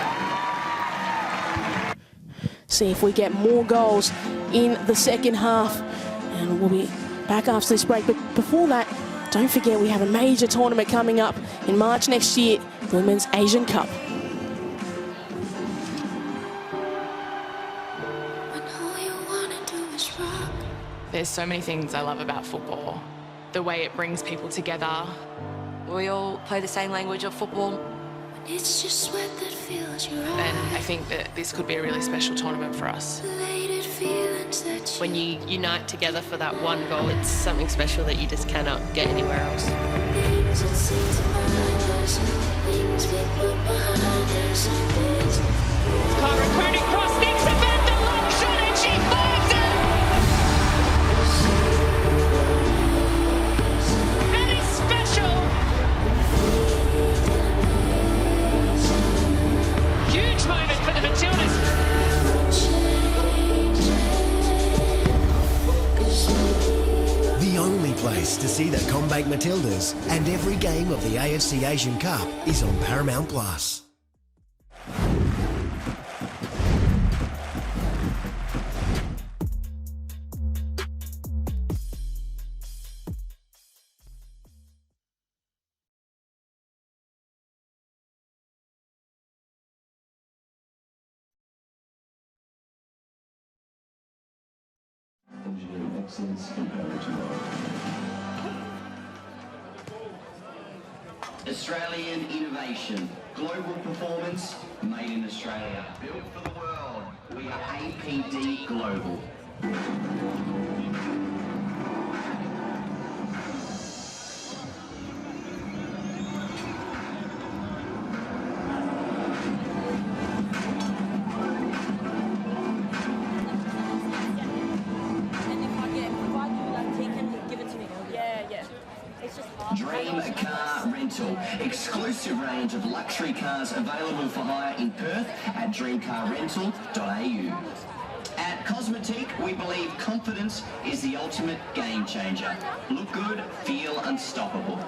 See if we get more goals in the second half, and we'll be back after this break. But before that, don't forget we have a major tournament coming up in March next year, the Women's Asian Cup. There's so many things I love about football. The way it brings people together. We all play the same language of football. It's just sweat that fills your eyes. And I think that this could be a really special tournament for us. When you unite together for that one goal, it's something special that you just cannot get anywhere else. Cara Cooney cross, thinks about the long shot and she finds it! That is special! Huge moment for the Matildas. The only place best to see the Combank Matildas, and every game of the AFC Asian Cup is on Paramount Plus. Engineering excellence compared to Australian innovation, global performance, made in Australia, built for the world. We are APD Global. Dream Car Rental, exclusive range of luxury cars available for hire in Perth at dreamcarrental.au. At Cosmetique, we believe confidence is the ultimate game changer. Look good, feel unstoppable.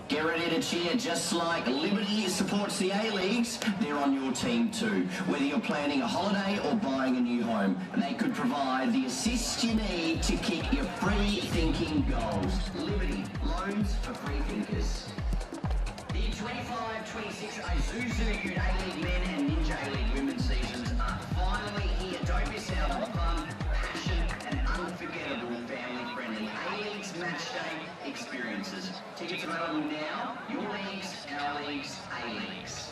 Get ready to cheer just like Liberty supports the A-Leagues. They're on your team too. Whether you're planning a holiday or buying a new home, they could provide the assist you need to kick your free-thinking goals. Liberty, loans for free thinkers. The 25-26 Isuzu A-League men and Ninja A-League women's seasons are finally here. Don't miss out on fun, passion and unforgettable family-friendly A-Leagues match day experiences. Tickets available now. Your leagues, our leagues, A-Leagues.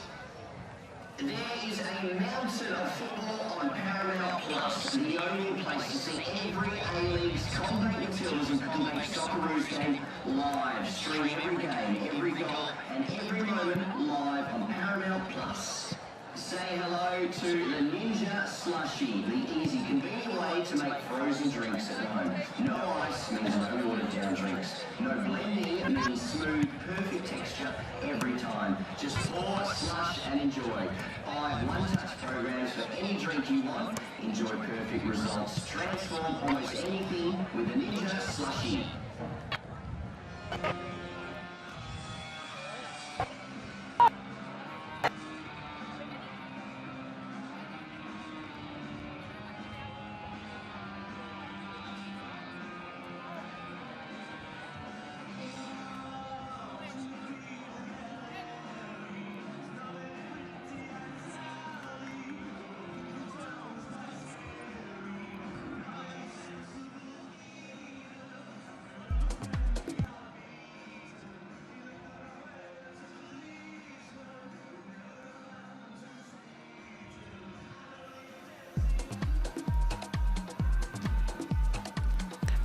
There is a mountain of football on Paramount Plus, the only place to see every A-League's Combank Matildas and Combank Socceroos game live. Stream every game, every goal, and every moment live on Paramount Plus. Say hello to the Ninja Slushy, the easy, convenient way to make frozen drinks at home. No ice means no watered down drinks. No blending means smooth, perfect texture every time. Just pour, slush and enjoy. 5 one-touch programs for any drink you want. Enjoy perfect results. Transform almost anything with the Ninja Slushy.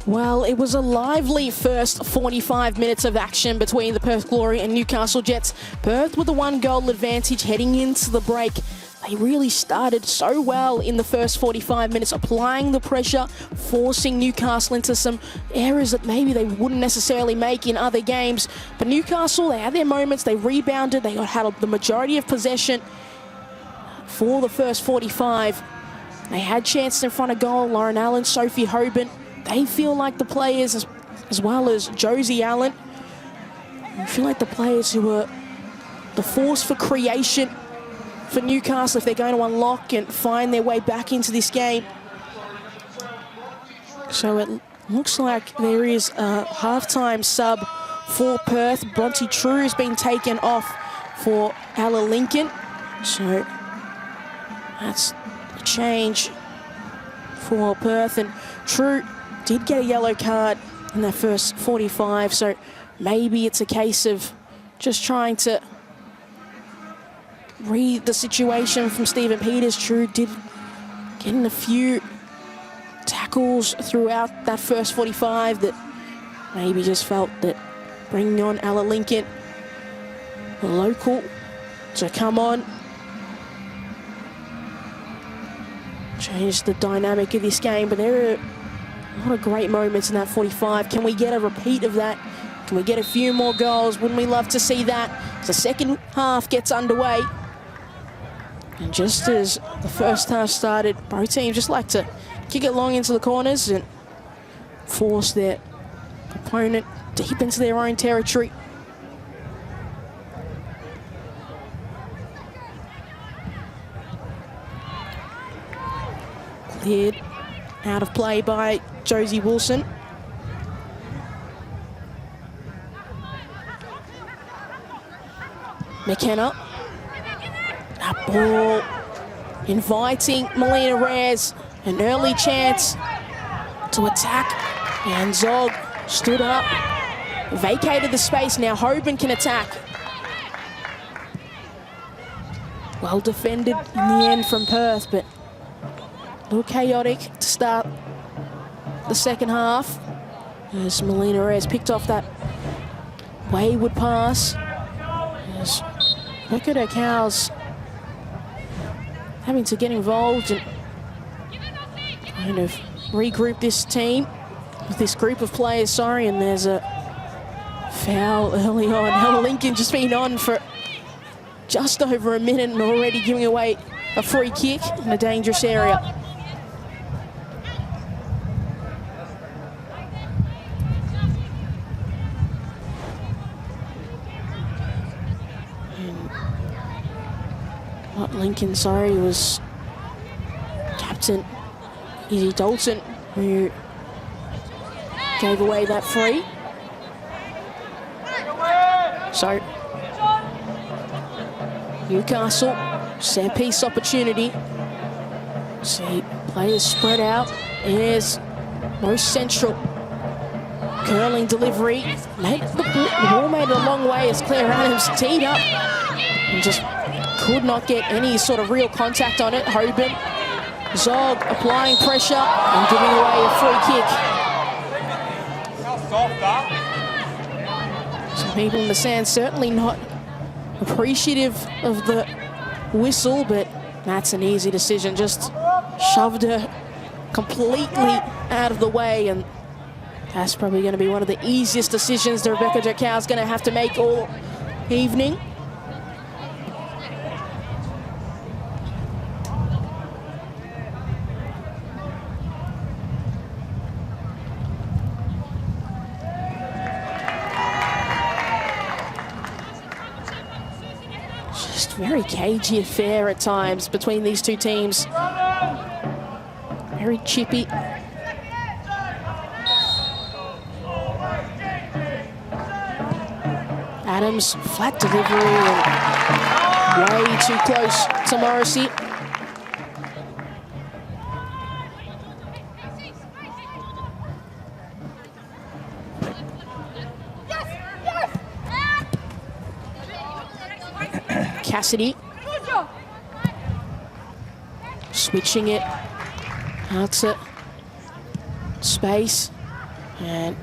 Well, it was a lively first 45 minutes of action between the Perth Glory and Newcastle Jets. Perth with a 1-goal advantage heading into the break. They really started so well in the first 45 minutes, applying the pressure, forcing Newcastle into some errors that maybe they wouldn't necessarily make in other games. But Newcastle, they had their moments, they rebounded, they had the majority of possession for the first 45. They had chances in front of goal, Lauren Allen, Sophie Hoban. They feel like the players, as well as Josie Allen, I feel like the players who are the force for creation for Newcastle if they're going to unlock and find their way back into this game. So it looks like there is a halftime sub for Perth. Bronte True has been taken off for Ella Lincoln. So that's a change for Perth, and True did get a yellow card in that first 45, so maybe it's a case of just trying to read the situation from Stephen Peters. True did get in a few tackles throughout that first 45 that maybe just felt that bringing on Ella Lincoln, the local, to come on, changed the dynamic of this game. But there are a lot of great moments in that 45. Can we get a repeat of that? Can we get a few more goals? Wouldn't we love to see that? As the second half gets underway, and just as the first half started, both teams just like to kick it long into the corners and force their Opponent deep into their own territory. Cleared out of play by Josie Wilson. McKenna. That ball inviting Melina Reyes an early chance to attack. And Zog stood up, vacated the space. Now Hoban can attack. Well defended in the end from Perth, but a little chaotic to start the second half. As Melina Reyes picked off that wayward pass. As Rebecca Cows having to get involved and kind of regroup this team, with this group of players, sorry, and there's a foul early on. Ella Lincoln just been on for just over a minute and already giving away a free kick in a dangerous area. Not Lincoln, sorry, was captain Izzy Dalton, who gave away that free. So, Newcastle, set piece opportunity. See, players spread out. Here's most central. Curling delivery. The ball made it a long way as Claire Adams teed up and just could not get any sort of real contact on it. Hoban, Zog applying pressure and giving away a free kick. Some people in the stands certainly not appreciative of the whistle, but that's an easy decision. Just shoved her completely out of the way, and that's probably going to be one of the easiest decisions that Rebecca Jacau is going to have to make all evening. Very cagey affair at times between these two teams. Very chippy. Adams, flat delivery and way too close to Morrissey. Cassidy switching it out to space, and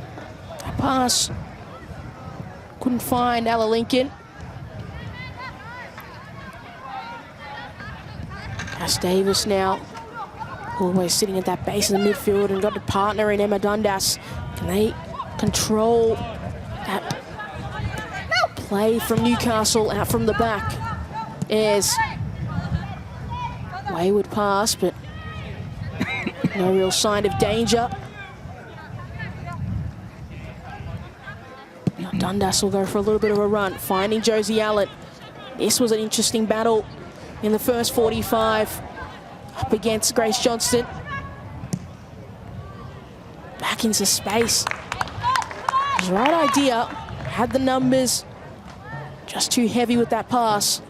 a pass couldn't find Ella Lincoln. Cass Davis now always sitting at that base of the midfield and got a partner in Emma Dundas. Can they control that play from Newcastle out from the back? Is wayward pass, but no real sign of danger. Now Dundas will go for a little bit of a run, finding Josie Allen. This was an interesting battle in the first 45 up against Grace Johnston. Back into space. It was the right idea, had the numbers, just too heavy with that pass.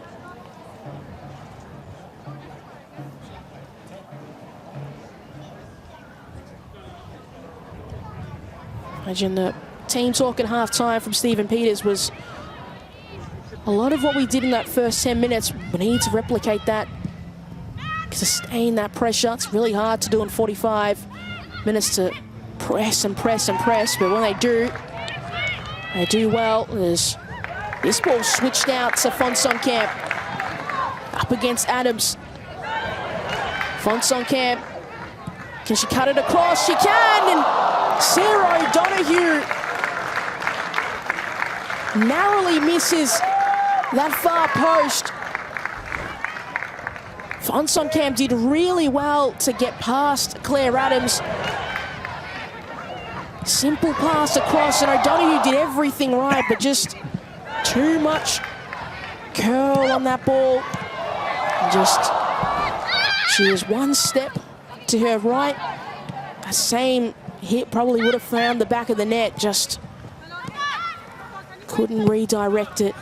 Imagine the team talk at half-time from Stephen Peters was a lot of what we did in that first 10 minutes. We need to replicate that, sustain that pressure. It's really hard to do in 45 minutes to press and press and press, but when they do well. There's this ball switched out to Fonsonkamp. Up against Adams. Fonsonkamp. Can she cut it across? She can! And Sarah O'Donoghue narrowly misses that far post. Fonsonkamp did really well to get past Claire Adams. Simple pass across, and O'Donoghue did everything right, but just too much curl on that ball. Just, she was one step to her right. The same hit probably would have found the back of the net, just couldn't redirect it.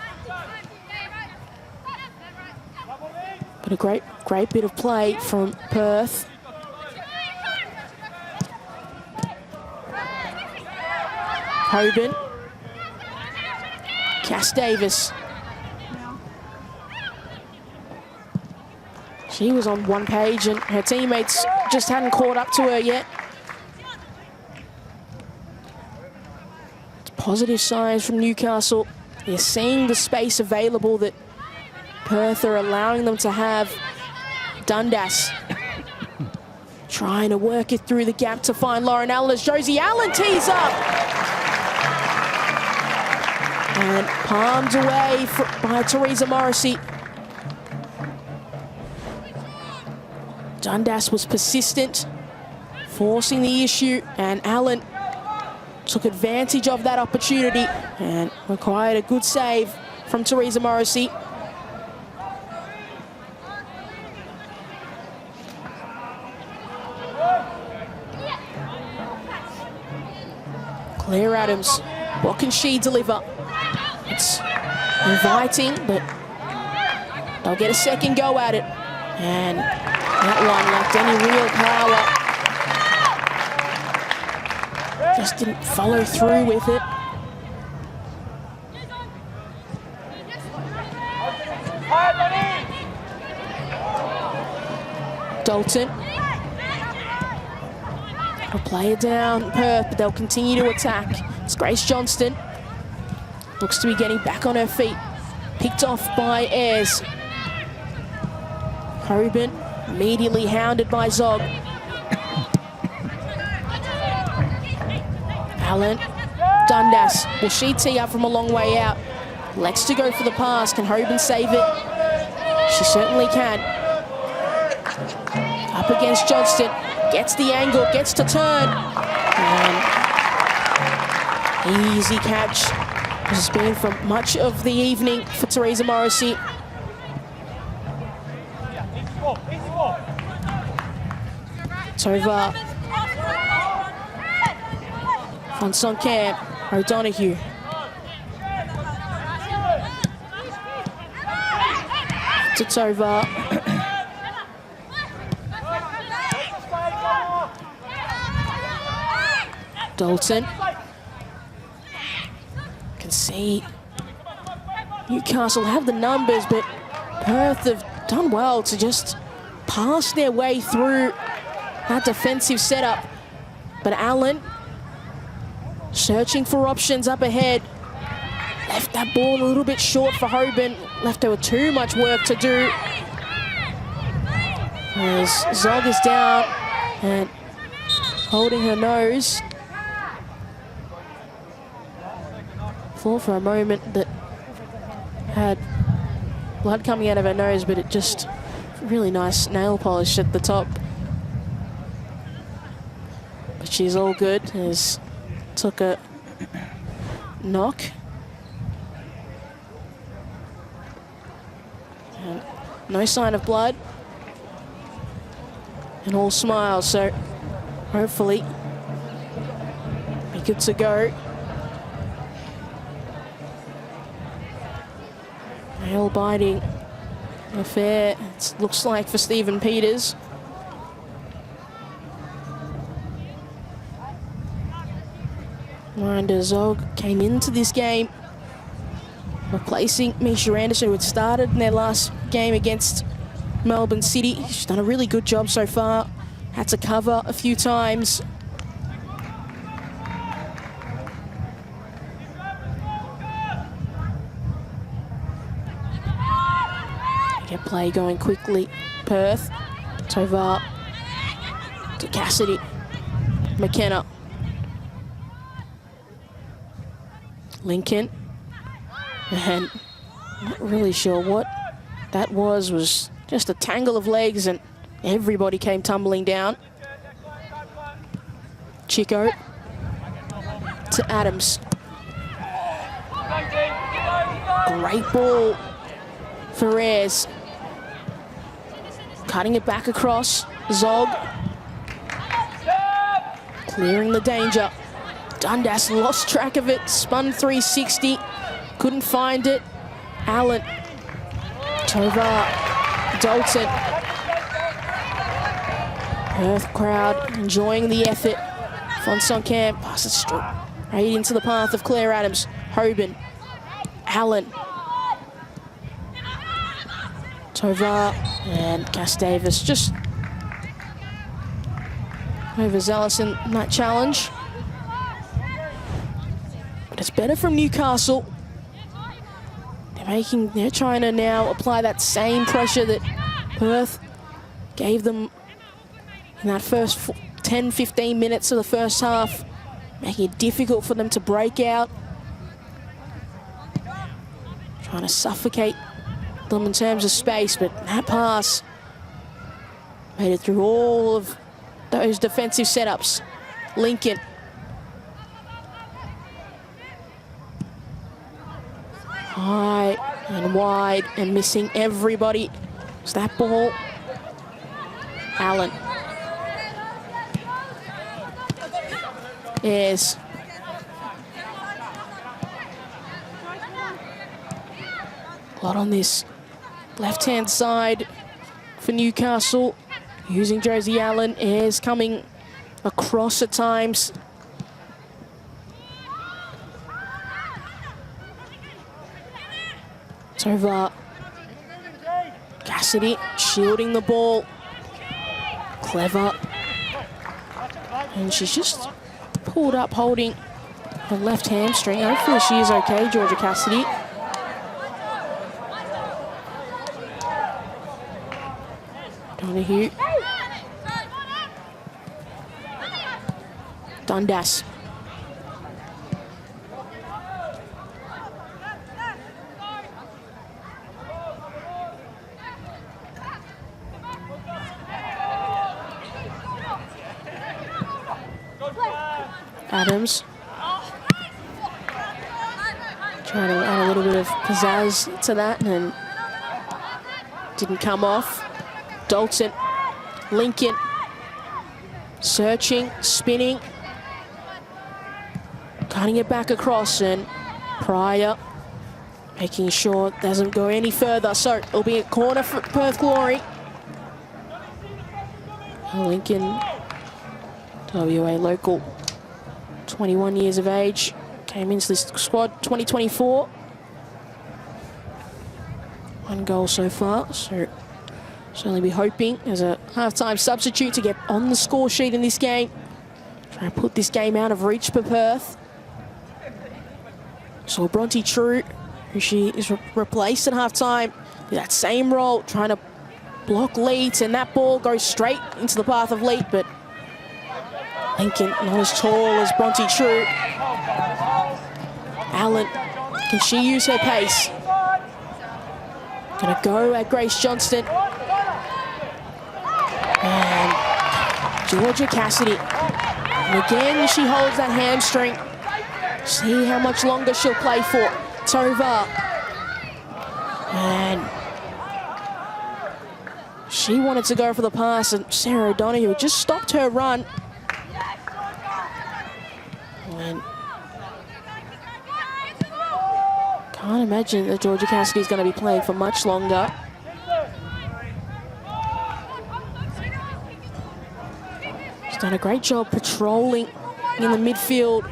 But a great bit of play from Perth. Hoban. Cass Davis. She was on one page and her teammates just hadn't caught up to her yet. It's positive signs from Newcastle. They're seeing the space available that Perth are allowing them to have. Dundas trying to work it through the gap to find Lauren Allen as Josie Allen tees up. And palmed away by Teresa Morrissey. Dundas was persistent, forcing the issue, and Allen took advantage of that opportunity and required a good save from Teresa Morrissey. Claire Adams, what can she deliver? It's inviting, but they'll get a second go at it. And that one lacked any real power. Just didn't follow through with it. Dalton. They'll play it down, Perth, but they'll continue to attack. It's Grace Johnston. Looks to be getting back on her feet. Picked off by Ayres. Hoban immediately hounded by Zog. Allen. Dundas. Will she tee up from a long way out? Elects to go for the pass. Can Hoban save it? She certainly can. Up against Johnston. Gets the angle, gets to turn. And easy catch. This has been for much of the evening for Teresa Morrissey. Tovar. Van Sonkamp. O'Donoghue. To Tovar. Dalton. Can see Newcastle have the numbers, but Perth have done well to just pass their way through that defensive setup. But Allen searching for options up ahead. Left that ball a little bit short for Hoban. Left her with too much work to do. As Zog is down and holding her nose. Thought for a moment that had blood coming out of her nose, but it just really nice nail polish at the top. But she's all good. As took a knock. And no sign of blood. And all smiles, so hopefully be good to go. Nail-biting affair, it looks like, for Stephen Peters. Miranda Zog came into this game replacing Misha Anderson, who had started in their last game against Melbourne City. She's done a really good job so far. Had to cover a few times. Get play going quickly. Perth. Tovar. To Cassidy. McKenna. Lincoln. And not really sure what that was just a tangle of legs and everybody came tumbling down. Chico. to Adams. Great ball for Ayres. Cutting it back across. Zog. Clearing the danger. Dundas lost track of it. Spun 360. Couldn't find it. Allen. Tovar. Dalton. Perth crowd enjoying the effort. Fonson-Camp passes straight into the path of Claire Adams. Hoban. Allen. Tovar and Cass Davis just overzealous in that challenge. But it's better from Newcastle. They're trying to now apply that same pressure that Perth gave them in that first 10-15 minutes of the first half, making it difficult for them to break out. Trying to suffocate them in terms of space, but that pass made it through all of those defensive setups. Lincoln. High and wide and missing everybody. It's that ball. Allen. Yes. A lot on this left-hand side for Newcastle, using Josie Allen. Ayres coming across at times. Tovar. Cassidy shielding the ball. Clever. And she's just pulled up holding her left hamstring. Hopefully she is okay, Georgia Cassidy. Donahue. Dundas. Adams. Trying to add a little bit of pizzazz to that and didn't come off. Dalton. Lincoln. Searching, spinning. Cutting it back across, and Pryor making sure it doesn't go any further. So it'll be a corner for Perth Glory. Lincoln, WA local, 21 years of age, came into this squad 2024. 1 goal so far, so certainly be hoping as a half-time substitute to get on the score sheet in this game. Try to put this game out of reach for Perth. So Bronte True, who she is replaced at half-time, that same role, trying to block Leet, and that ball goes straight into the path of Leet, but Lincoln not as tall as Bronte True. Allen, can she use her pace? Gonna go at Grace Johnston. And Georgia Cassidy. And again, she holds that hamstring. See how much longer she'll play for. Tovar. And she wanted to go for the pass, and Sarah O'Donoghue just stopped her run. And can't imagine that Georgia Cassidy is going to be playing for much longer. She's done a great job patrolling in the midfield.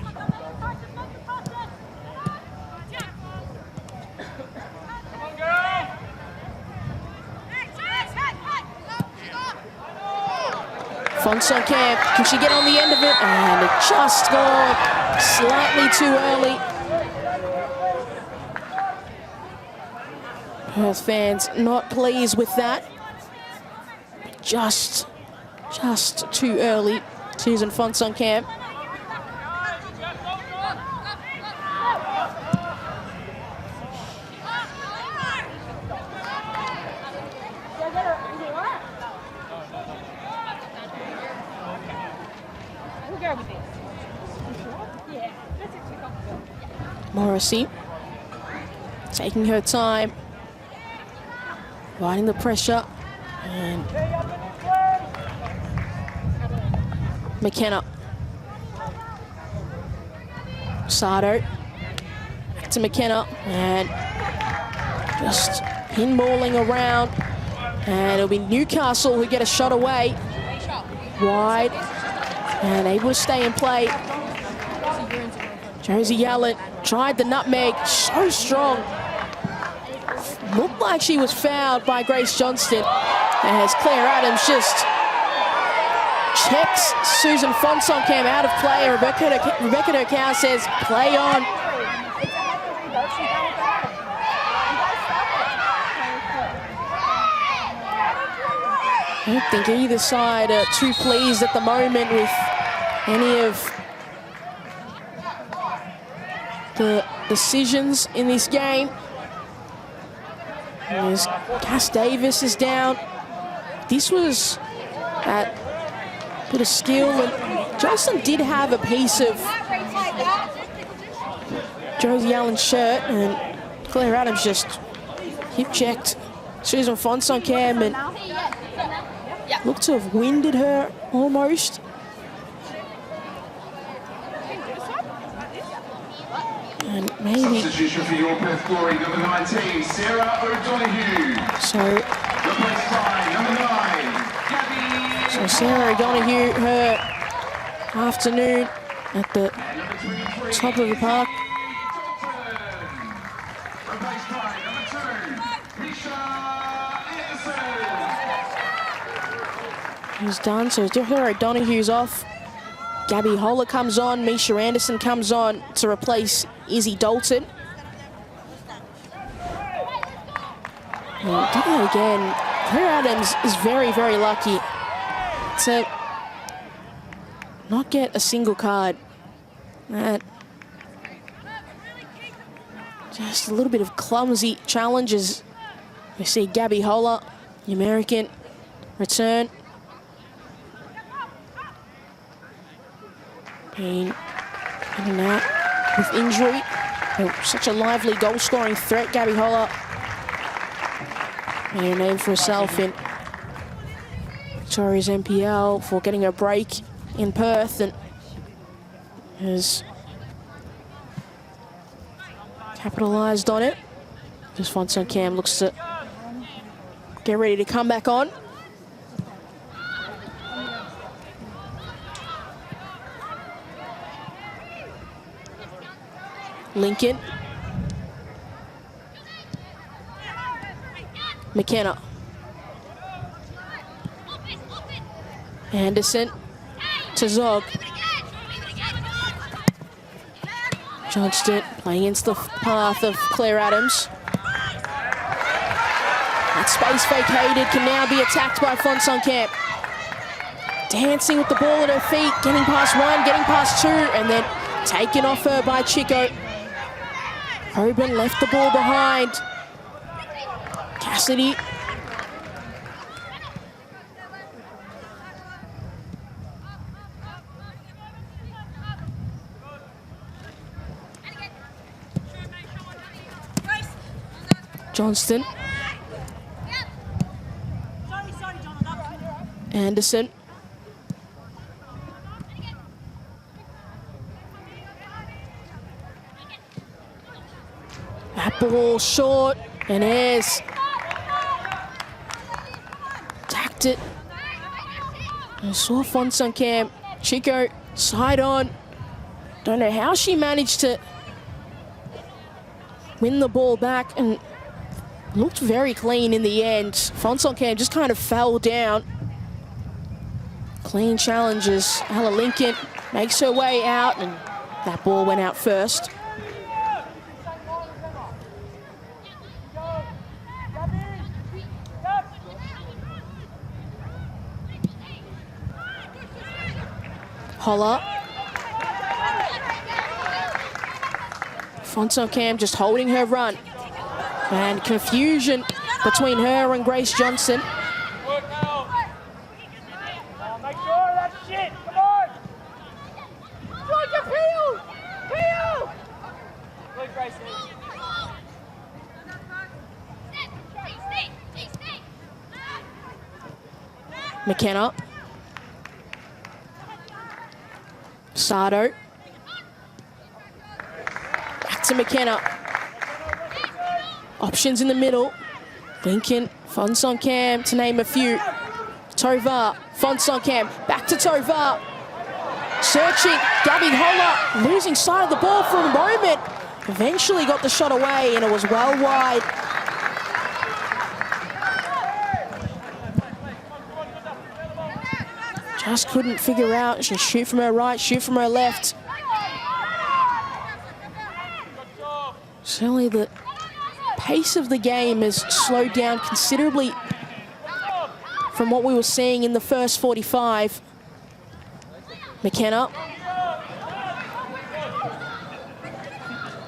Fonson-Camp, can she get on the end of it? And it just gone slightly too early. Perth fans not pleased with that. Just too early. Susan Fonson-Camp. Morrissey taking her time, riding the pressure, and McKenna. Sardo back to McKenna, and just pinballing around, and it'll be Newcastle who get a shot away. Wide, and able to stay in play. Josie Allen tried the nutmeg, so strong. Looked like she was fouled by Grace Johnston, as Claire Adams just checks Susan Fonsonkamp out of play. Rebecca Durkow says, play on. I don't think either side are too pleased at the moment with any of the decisions in this game. As Cass Davis is down. This was at a bit of skill, and Johnson did have a piece of Josie Allen's shirt, and Claire Adams just hip checked Susan Fonsonkamp and looked to have winded her almost. And maybe. Substitution for your Perth Glory, number 19, Sarah O'Donoghue. Replaced by number 9, Gabby. So Sarah O'Donoghue, her afternoon at the top of the park. Replaced by number 2, Misha Anderson. He's done, so Sarah O'Donoghue's off. Gabby Holler comes on, Misha Anderson comes on to replace Izzy Dalton. And did that again. Claire Adams is very, very lucky to not get a single card. That just a little bit of clumsy challenges. We see Gabby Holler, the American, return. Being in and out with injury. Oh, such a lively goal-scoring threat, Gabby Holler. Made a name for herself in Victoria's NPL for getting a break in Perth, and has capitalised on it. Just Fonsonkamp looks to get ready to come back on. Lincoln. McKenna. Anderson to Zog. Johnston playing against the path of Claire Adams. That space vacated can now be attacked by Fonsonkamp. Dancing with the ball at her feet, getting past one, getting past two, and then taken off her by Chico. Hoban left the ball behind. Cassidy. Johnston. Anderson. That ball short, and Ayres tacked it. And saw Fonsonkamp. Chico side on. Don't know how she managed to win the ball back, and looked very clean in the end. Fonsonkamp just kind of fell down. Clean challenges. Ella Lincoln makes her way out, and that ball went out first. Holler. Fonsonkamp just holding her run. And confusion between her and Grace Johnson. McKenna. Sardo. Back to McKenna. Options in the middle. Lincoln, Fonsonkamp, to name a few. Tovar, Fonsonkamp, back to Tovar. Searching, Gabby Holler, losing sight of the ball for a moment. Eventually got the shot away, and it was well wide. Just couldn't figure out. She shoot from her right, shoot from her left. Certainly the pace of the game has slowed down considerably from what we were seeing in the first 45. McKenna.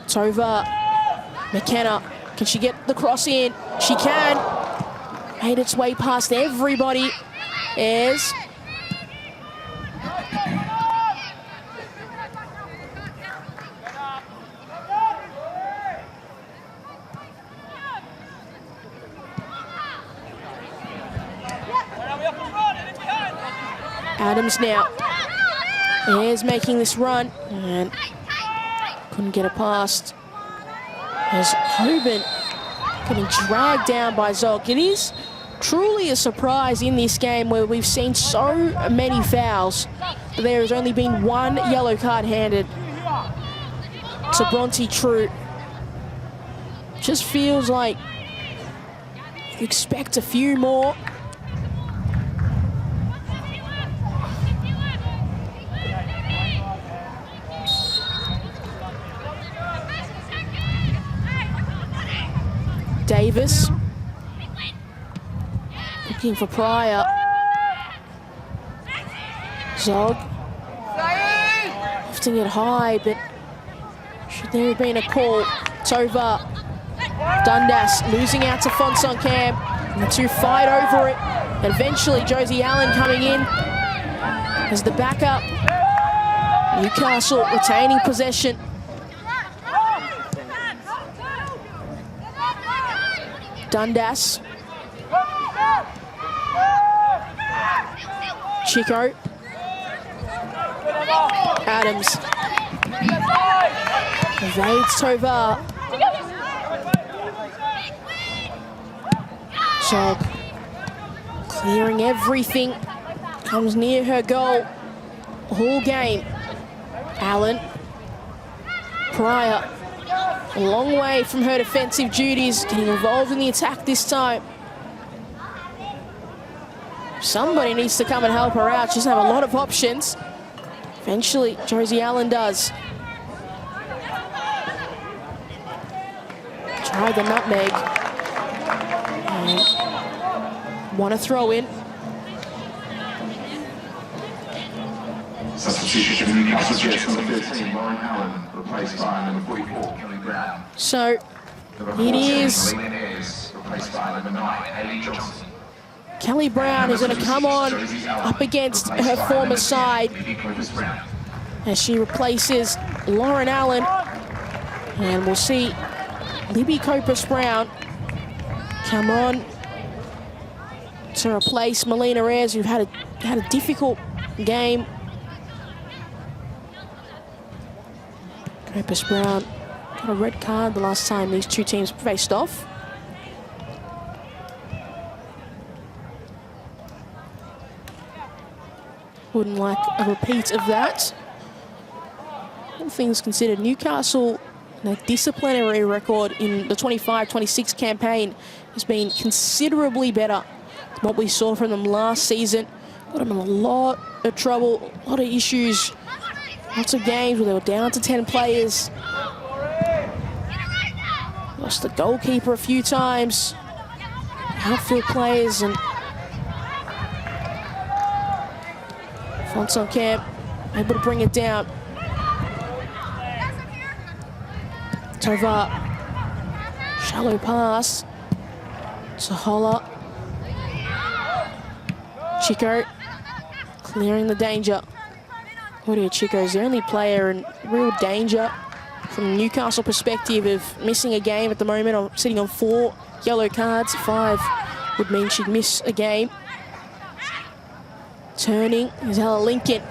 Tovar. McKenna. Can she get the cross in? She can. Made its way past everybody. Ayres. Adams now. Ayres making this run and couldn't get it past. As Hoban getting dragged down by Zog. It is truly a surprise in this game where we've seen so many fouls, but there has only been one yellow card handed to Bronte True. Just feels like you expect a few more. Davis. Looking for Pryor. Zog. Lifting it high, but should there have been a call? Tovar. Dundas losing out to Fonsonkamp. And the two fight over it. And eventually Josie Allen coming in as the backup. Newcastle retaining possession. Dundas. Chico. Adams. Evades Tovar. Zog. Clearing everything. Comes near her goal. All game. Allen. Pryor. A long way from her defensive duties, getting involved in the attack this time. Somebody needs to come and help her out. She doesn't have a lot of options. Eventually, Josie Allen does. Tried the nutmeg. And want to throw in. Substitution for Newcastle Jets number 13, Lauren Allen, replaced by number 44, Kelly Brown. So, it is replaced by number 9, Hayley Johnson. Kelly Brown is going to come on up against her former side as she replaces Lauren Allen. And we'll see Libby Copus-Brown come on to replace Melina Ayres, who had a difficult game. Copus-Brown got a red card the last time these two teams faced off. Wouldn't like a repeat of that. All things considered, Newcastle, their disciplinary record in the 25-26 campaign has been considerably better than what we saw from them last season. Got them in a lot of trouble, a lot of issues, lots of games where they were down to 10 players. Lost the goalkeeper a few times, outfield players, and Fonsonkamp able to bring it down. Tovar, shallow pass to Holler. Chico clearing the danger. Claudia Chico is the only player in real danger from a Newcastle perspective of missing a game at the moment, or sitting on 4 yellow cards. 5 would mean she'd miss a game. Turning is Ella Lincoln,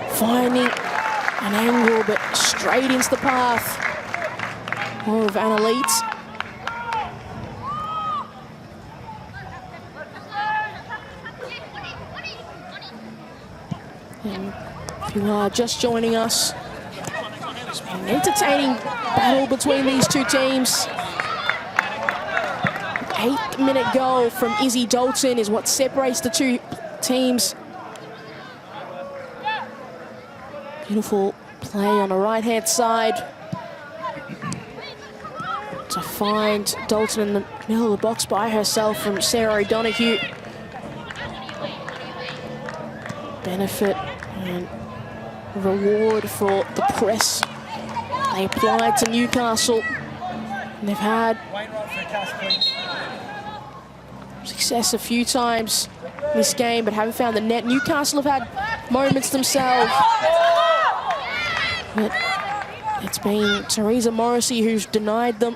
finding an angle, but straight into the path of Annalise. And if you are just joining us, it's been an entertaining battle between these two teams. 8-minute goal from Izzy Dalton is what separates the two teams. Beautiful play on the right-hand side to find Dalton in the middle of the box by herself from Sarah O'Donoghue. Benefit and reward for the press they applied to Newcastle. And they've had success a few times in this game, but haven't found the net. Newcastle have had moments themselves, but it's been Teresa Morrissey who's denied them.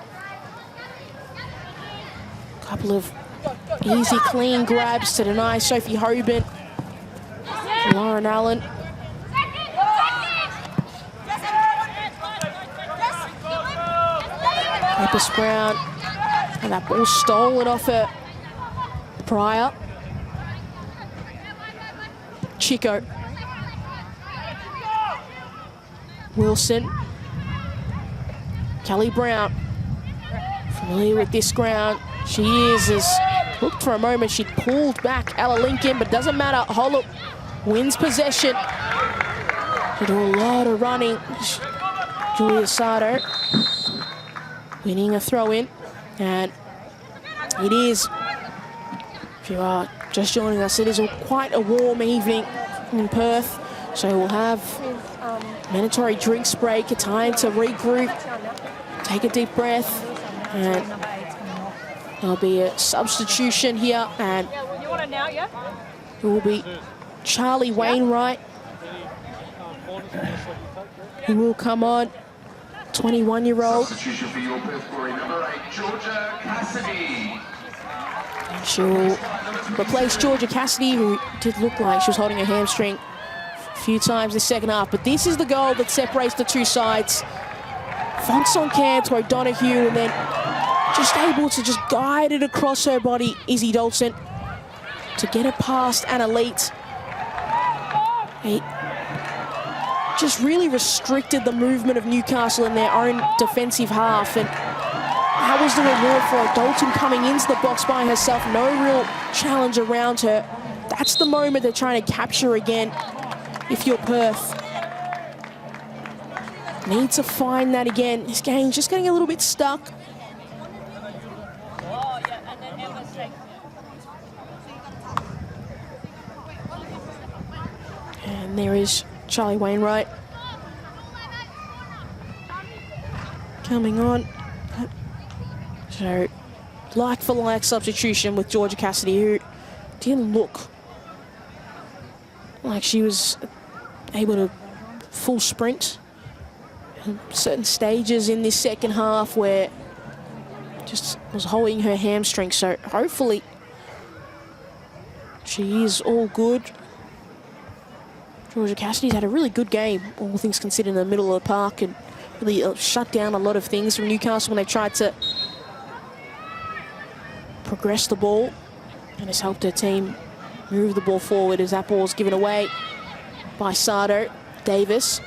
A couple of easy, clean grabs to deny Sophie Hoban. Lauren Allen. Epis Brown, and that ball stolen off her. Pryor. Chico. Wilson. Kelly Brown. Familiar with this ground. She is, as looked for a moment, she pulled back Ella Lincoln, but doesn't matter. Hollow wins possession. They do a lot of running. Julia Sardo winning a throw-in, and it is, if you are just joining us, it is quite a warm evening in Perth, so we'll have mandatory drinks break, a time to regroup, take a deep breath, and there'll be a substitution here, and it will be Charlie Wainwright who will come on, 21-year-old. Substitution for your Perth Glory, number 8, Georgia Cassidy. And she will replace Georgia Cassidy, who did look like she was holding her hamstring a few times this second half. But this is the goal that separates the two sides. Fonson Care to O'Donoghue, and then just able to just guide it across her body, Izzy Dalton, to get it past Annalise. Just really restricted the movement of Newcastle in their own defensive half, and that was the reward for her. Dalton coming into the box by herself, no real challenge around her. That's the moment they're trying to capture again if you're Perth. Need to find that again. This game's just getting a little bit stuck. And there is Charlie Wainwright coming on. So, like-for-like substitution with Georgia Cassidy, who didn't look like she was able to full sprint. Certain stages in this second half where just was holding her hamstring. So, hopefully, she is all good. Georgia Cassidy's had a really good game, all things considered, in the middle of the park, and really shut down a lot of things from Newcastle when they tried to progress the ball, and has helped her team move the ball forward as that ball's given away by Sardo. Davis.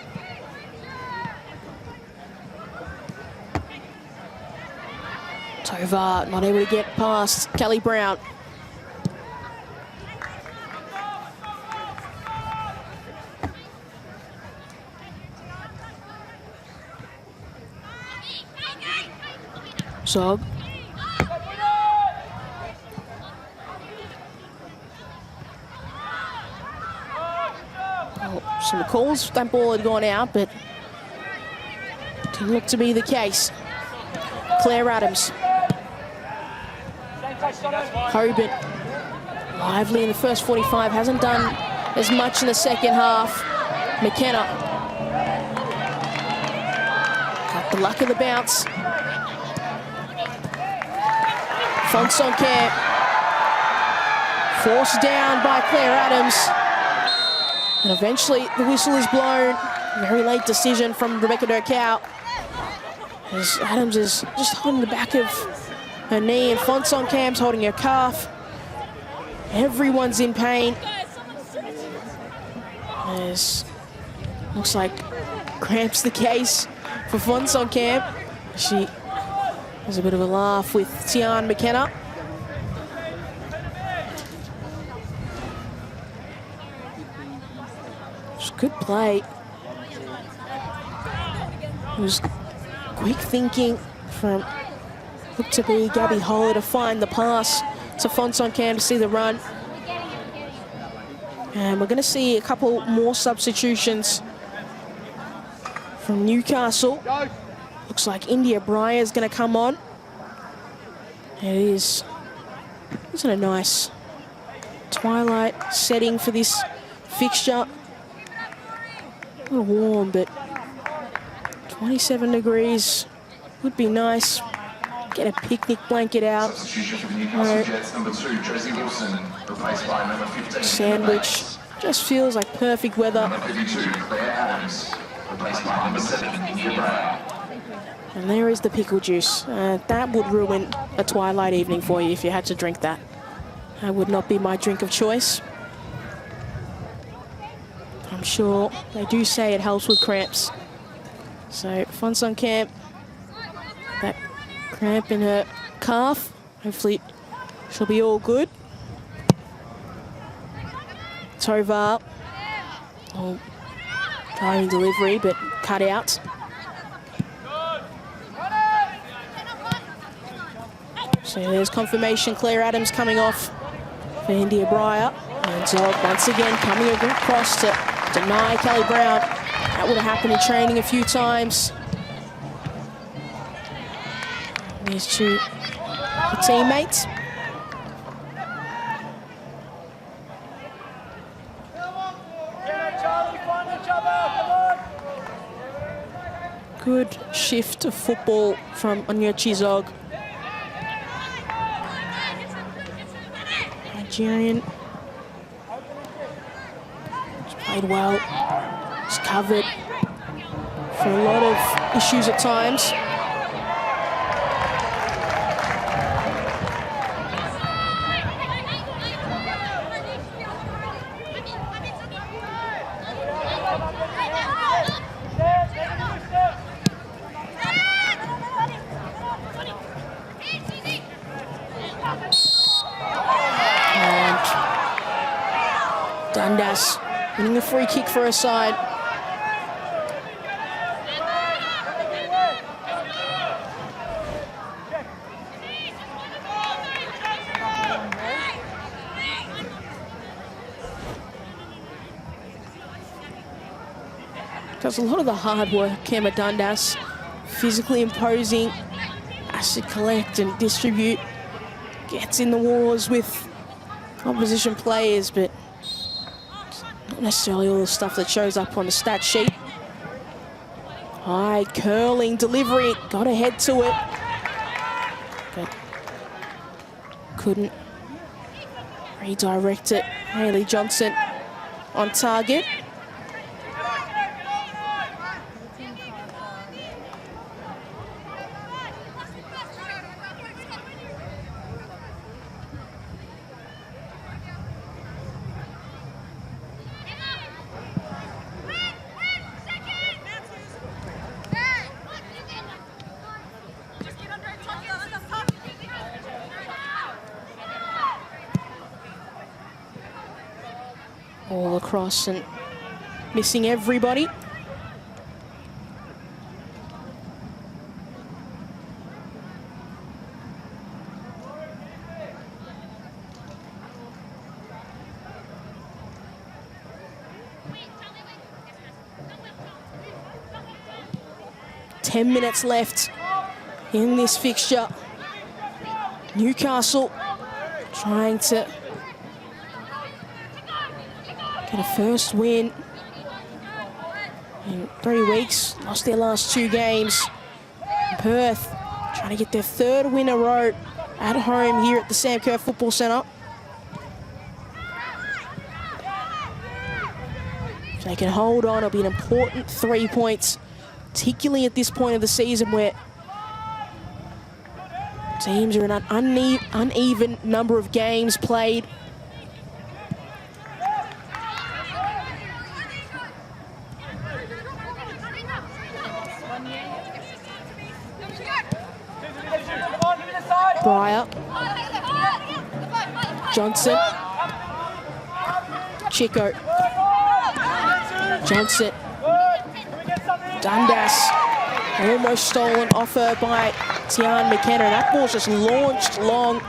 Tovar not able to get past Kelly Brown. Zog. Oh, some calls, that ball had gone out, but didn't look to be the case. Claire Adams. Hoban. Lively in the first 45, hasn't done as much in the second half. McKenna. Got the luck of the bounce. Fonson Care, forced down by Claire Adams. And eventually the whistle is blown. Very late decision from Rebecca Durkow. As Adams is just holding the back of her knee and Fonson-Camp's holding her calf. Everyone's in pain. As looks like cramps the case for Fonson-Camp. She has a bit of a laugh with Tian McKenna. It's good play. It was quick thinking from looked to be Gabby Holler to find the pass to Fonson-Camp to see the run. And we're going to see a couple more substitutions from Newcastle. Looks like India Breyer is going to come on. It is, isn't a nice twilight setting for this fixture. A little warm, but 27 degrees would be nice. Get a picnic blanket out. Substitution for Newcastle Jets, number 2, Josie Wilson, replaced by number 15. Sandwich. Just feels like perfect weather. Number 52, Claire Adams, replaced by number 7, India Breyer. And there is the pickle juice. That would ruin a twilight evening for you if you had to drink that. That would not be my drink of choice. I'm sure they do say it helps with cramps. So Fonson-Camp, that cramp in her calf, hopefully she'll be all good. Tovar, driving delivery, but cut out. So there's confirmation, Claire Adams coming off for India Breyer. And Zog once again coming across to deny Kelly Brown. That would have happened in training a few times. These two teammates. Good shift of football from Onyechi Zog. Nigerian. He's played well. He's covered for a lot of issues at times. Dundas winning a free kick for her side. Does a lot of the hard work, Emma Dundas, physically imposing, has to collect and distribute, gets in the wars with opposition players, but not necessarily all the stuff that shows up on the stat sheet. High curling delivery, got to head to it, but couldn't redirect it. Hayley Johnson on target. All across and missing everybody. Ten minutes left in this fixture. Newcastle trying to get a first win in 3 weeks. Lost their last 2 games. Perth trying to get their 3rd win in a row at home here at the Sam Kerr Football Centre. If they can hold on, it'll be an important 3 points, particularly at this point of the season where teams are in an uneven number of games played. Breyer. Johnson. Chico. Johnson. Dundas. Almost stolen off her by Tian McKenna. That ball's just launched long.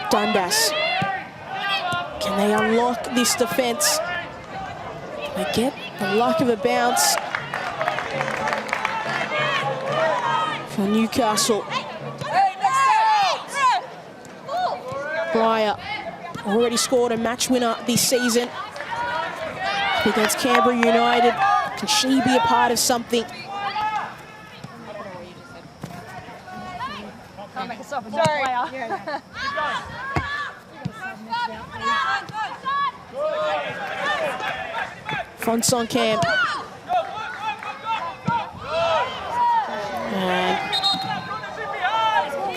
Dundas. Can they unlock this defence? They get the luck of a bounce for Newcastle. Breyer already scored a match winner this season against Canberra United. Can she be a part of something? Fonson Cam. And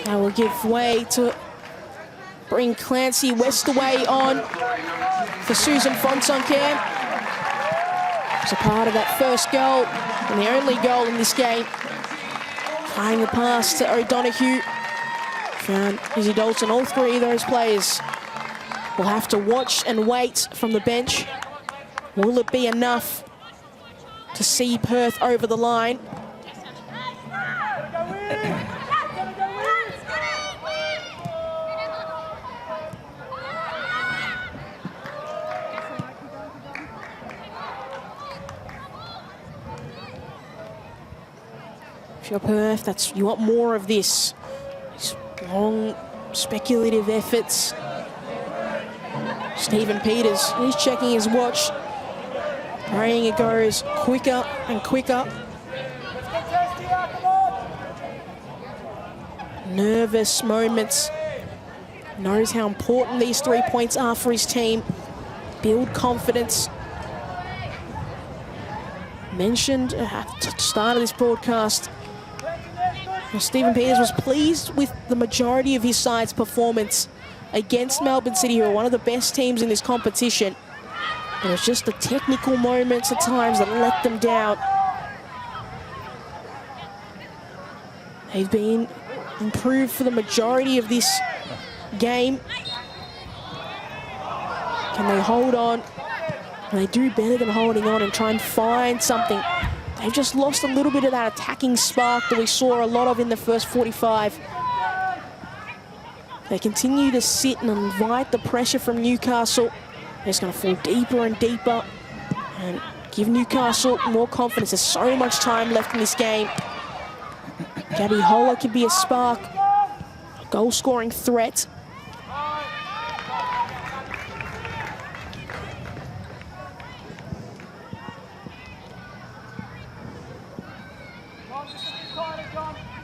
that will give way to bring Clancy Westaway on for Susan Fonson Cam. As a part of that first goal and the only goal in this game. Playing the pass to O'Donoghue. Found Izzy Dalton. All three of those players will have to watch and wait from the bench. Will it be enough to see Perth over the line? If you're Perth, you want more of this. These long, speculative efforts. Stephen Peters, he's checking his watch. Praying it goes quicker and quicker. Nervous moments. Knows how important these 3 points are for his team. Build confidence. Mentioned at the start of this broadcast, Stephen Peters was pleased with the majority of his side's performance against Melbourne City, who are one of the best teams in this competition. And it's just the technical moments at times that let them down. They've been improved for the majority of this game. Can they hold on? Can they do better than holding on and try and find something? They've just lost a little bit of that attacking spark that we saw a lot of in the first 45. They continue to sit and invite the pressure from Newcastle. They're just going to fall deeper and deeper and give Newcastle more confidence. There's so much time left in this game. Gabby Holler could be a spark, a goal-scoring threat.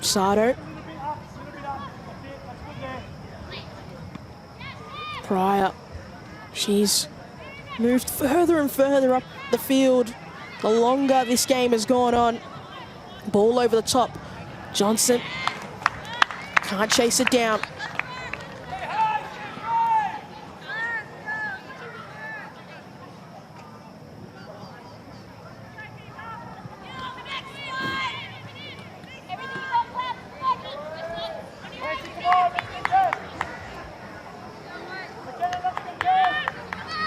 Sato. Pryor. She's moved further and further up the field the longer this game has gone on. Ball over the top. Johnson can't chase it down.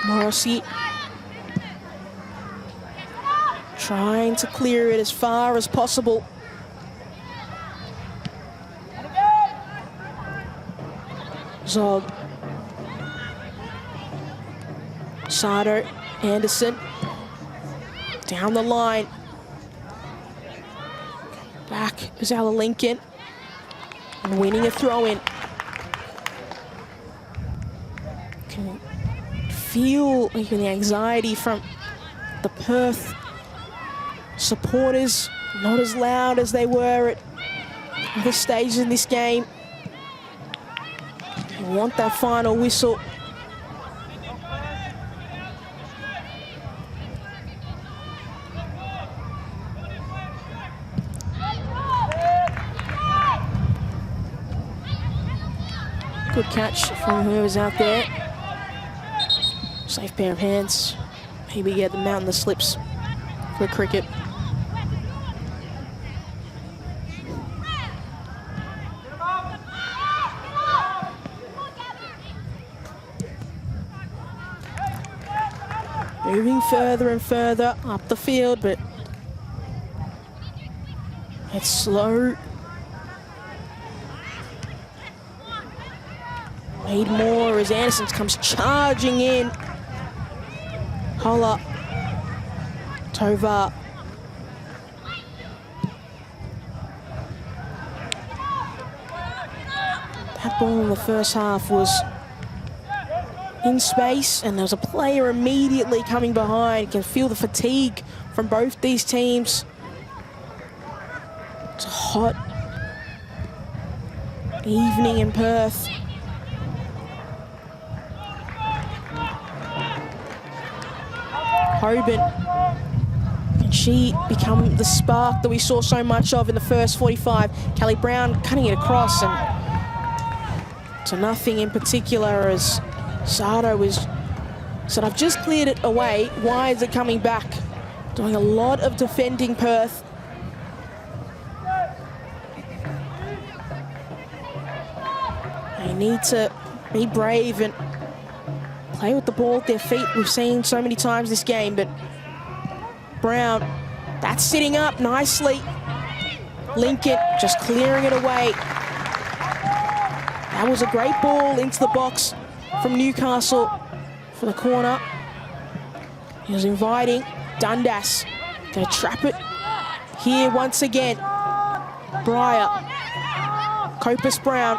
Morrissey trying to clear it as far as possible. Zog. Sato, Anderson. Down the line. Back is Ella Lincoln. And winning a throw-in. Can feel even the anxiety from the Perth supporters, not as loud as they were at other stages in this game. They want that final whistle. Good catch from whoever's out there. Safe pair of hands. Maybe get them out in the slips for cricket. Moving further and further up the field, but it's slow. Need more as Anderson comes charging in. Holla. Tovar. That ball in the first half was in space, and there was a player immediately coming behind. You can feel the fatigue from both these teams. It's a hot evening in Perth. Hoban, can she become the spark that we saw so much of in the first 45? Kelly Brown cutting it across and to nothing in particular as Sato said, I've just cleared it away. Why is it coming back? Doing a lot of defending Perth. They need to be brave and play with the ball at their feet. We've seen so many times this game, but Brown, that's sitting up nicely. Lincoln just clearing it away. That was a great ball into the box from Newcastle for the corner. He was inviting Dundas. Gonna trap it here once again. Breyer, Copus Brown,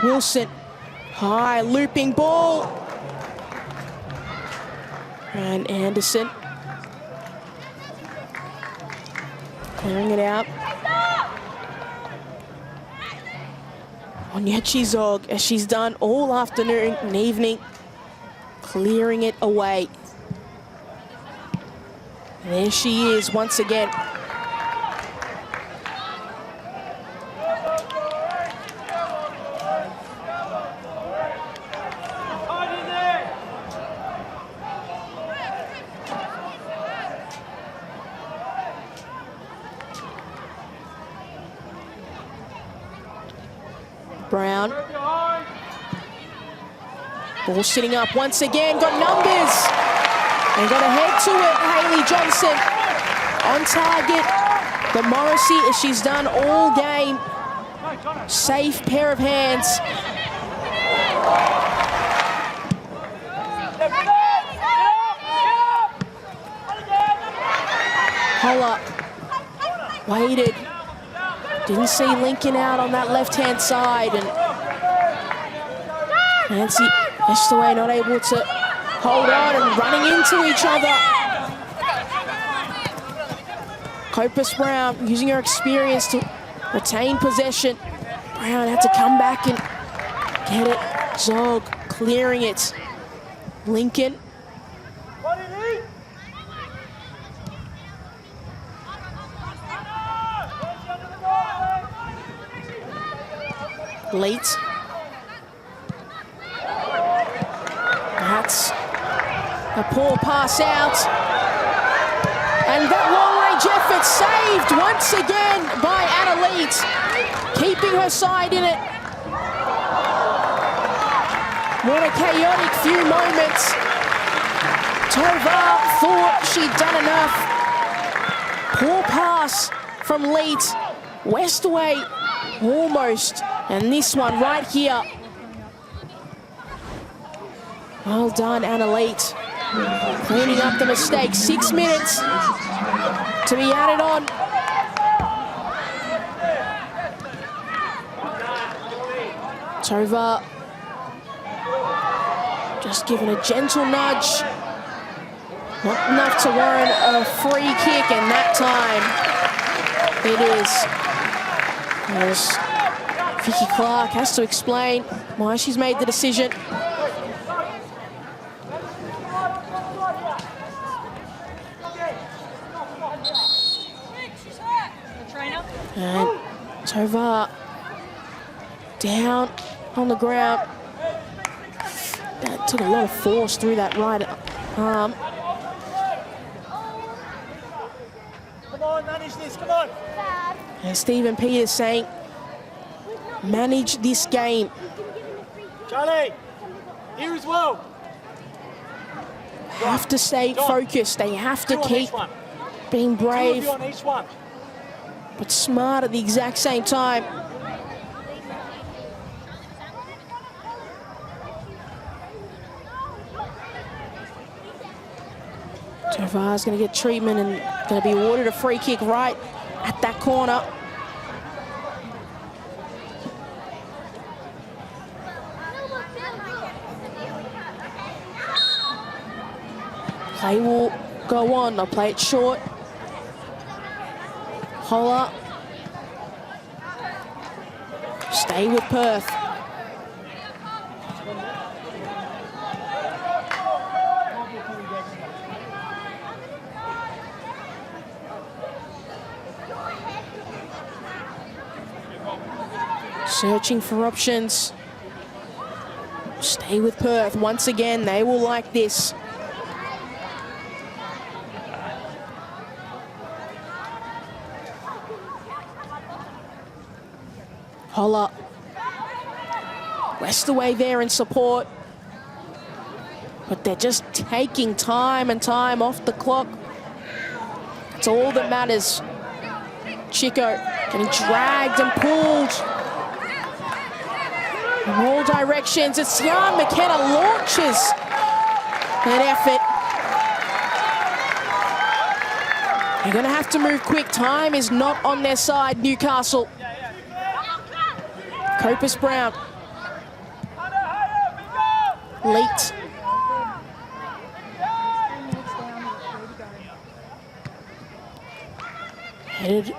Wilson. High looping ball. And Anderson clearing it out. Onyechi Zog, as she's done all afternoon and evening, clearing it away. And there she is once again. Brown. Ball sitting up once again, got numbers. And got to head to it, Hayley Johnson. On target. The Morrissey, as she's done all game. Safe pair of hands. Holla. Waited. Didn't see Lincoln out on that left-hand side, and Nancy Estaway not able to hold on and running into each other. Copus Brown using her experience to retain possession. Brown had to come back and get it. Zog clearing it. Lincoln. Late. That's a poor pass out. And that long-range effort saved once again by Anna Leet, keeping her side in it. What a chaotic few moments. Tovar thought she'd done enough. Poor pass from Leet. Westaway almost. And this one right here. Well done, Anna Leet. Cleaning up the mistake. 6 minutes to be added on. Tovar Just given a gentle nudge. Not enough to warrant a free kick, and that time it is. As Vicky Clark has to explain why she's made the decision. And Tovar down on the ground. That took a lot of force through that right arm. Come on, manage this, come on. And Stephen Peters saying, manage this game. Charlie, here as well. Have to stay focused. They have to keep being brave, Two of you on each one. but smart at the exact same time. Tovar's going to get treatment and going to be awarded a free kick right at that corner. Play will go on. They'll play it short. Holler. Stay with Perth. Searching for options. Stay with Perth. Once again, they will like this. Holler. Westaway there in support. But they're just taking time and time off the clock. That's all that matters. Chico getting dragged and pulled in all directions. It's Jan McKenna launches an effort. You're going to have to move quick. Time is not on their side, Newcastle. Copus Brown. Late. Headed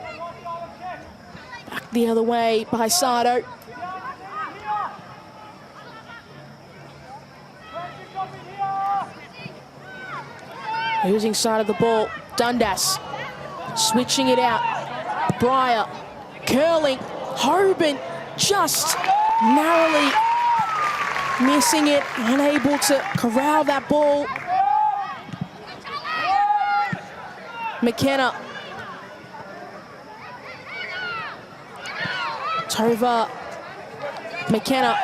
back the other way by Sardo. Losing side of the ball. Dundas switching it out. Breyer curling. Hoban just narrowly missing it, unable to corral that ball. McKenna. Tovar. McKenna.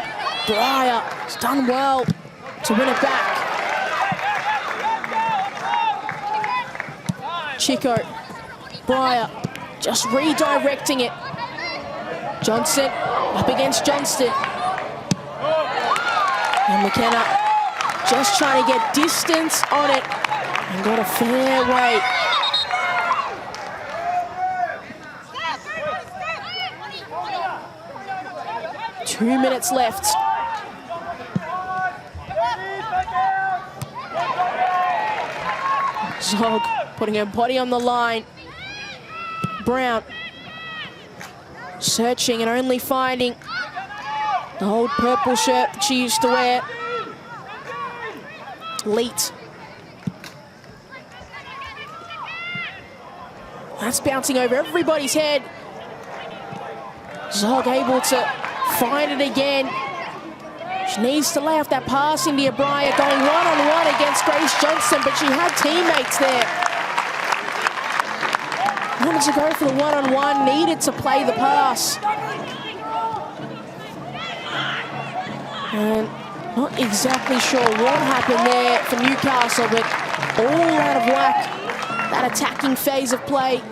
Breyer has done well to win it back. Chico. Breyer just redirecting it. Johnson up against Johnston. And McKenna just trying to get distance on it and got a fair way. Two minutes left. Zog putting her body on the line. Brown searching and only finding the old purple shirt that she used to wear. Leet. That's bouncing over everybody's head. Zog able to find it again. She needs to lay off that pass into Breyer, going one-on-one against Grace Johnson, but she had teammates there. Wanted to go for the one-on-one, needed to play the pass. And not exactly sure what happened there for Newcastle, but all out of whack, that attacking phase of play.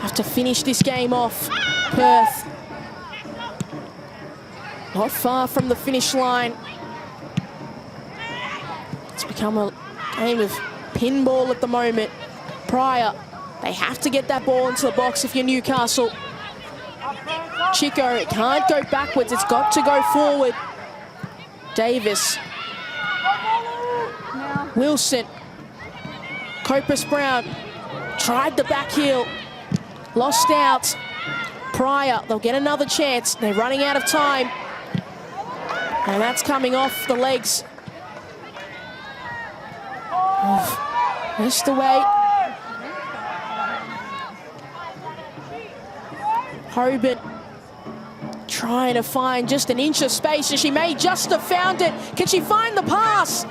have to finish this game off. Perth not far from the finish line. It's become a game of pinball at the moment. Pryor, they have to get that ball into the box if you're Newcastle. Chico, it can't go backwards, it's got to go forward. Davis. Wilson. Copus Brown tried the back heel, lost out. Pryor, they'll get another chance. They're running out of time. And that's coming off the legs of Mr. Wade. Hoban trying to find just an inch of space, and she may just have found it. Can she find the pass?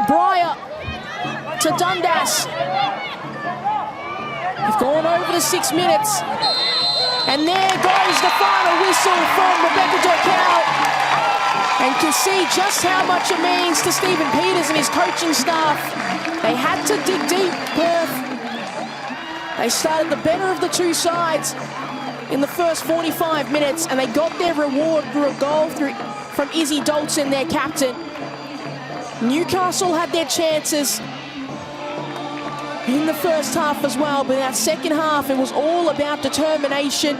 Breyer to Dundas. We've gone over the 6 minutes. And there goes the final whistle from Rebecca Durcal. And can see just how much it means to Stephen Peters and his coaching staff. They had to dig deep, Perth. They started the better of the two sides in the first 45 minutes, and they got their reward through a goal from Izzy Dalton, their captain. Newcastle had their chances in the first half as well, but in that second half, it was all about determination,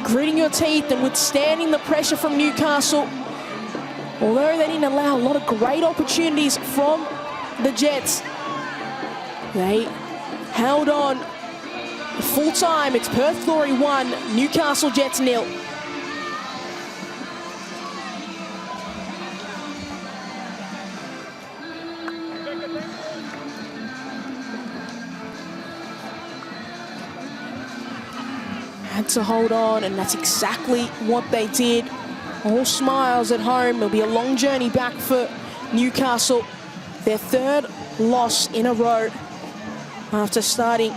gritting your teeth and withstanding the pressure from Newcastle. Although they didn't allow a lot of great opportunities from the Jets, they held on. Full time, it's Perth Glory 1, Newcastle Jets 0. Had to hold on, and that's exactly what they did. All smiles at home. It'll be a long journey back for Newcastle. Their third loss in a row after starting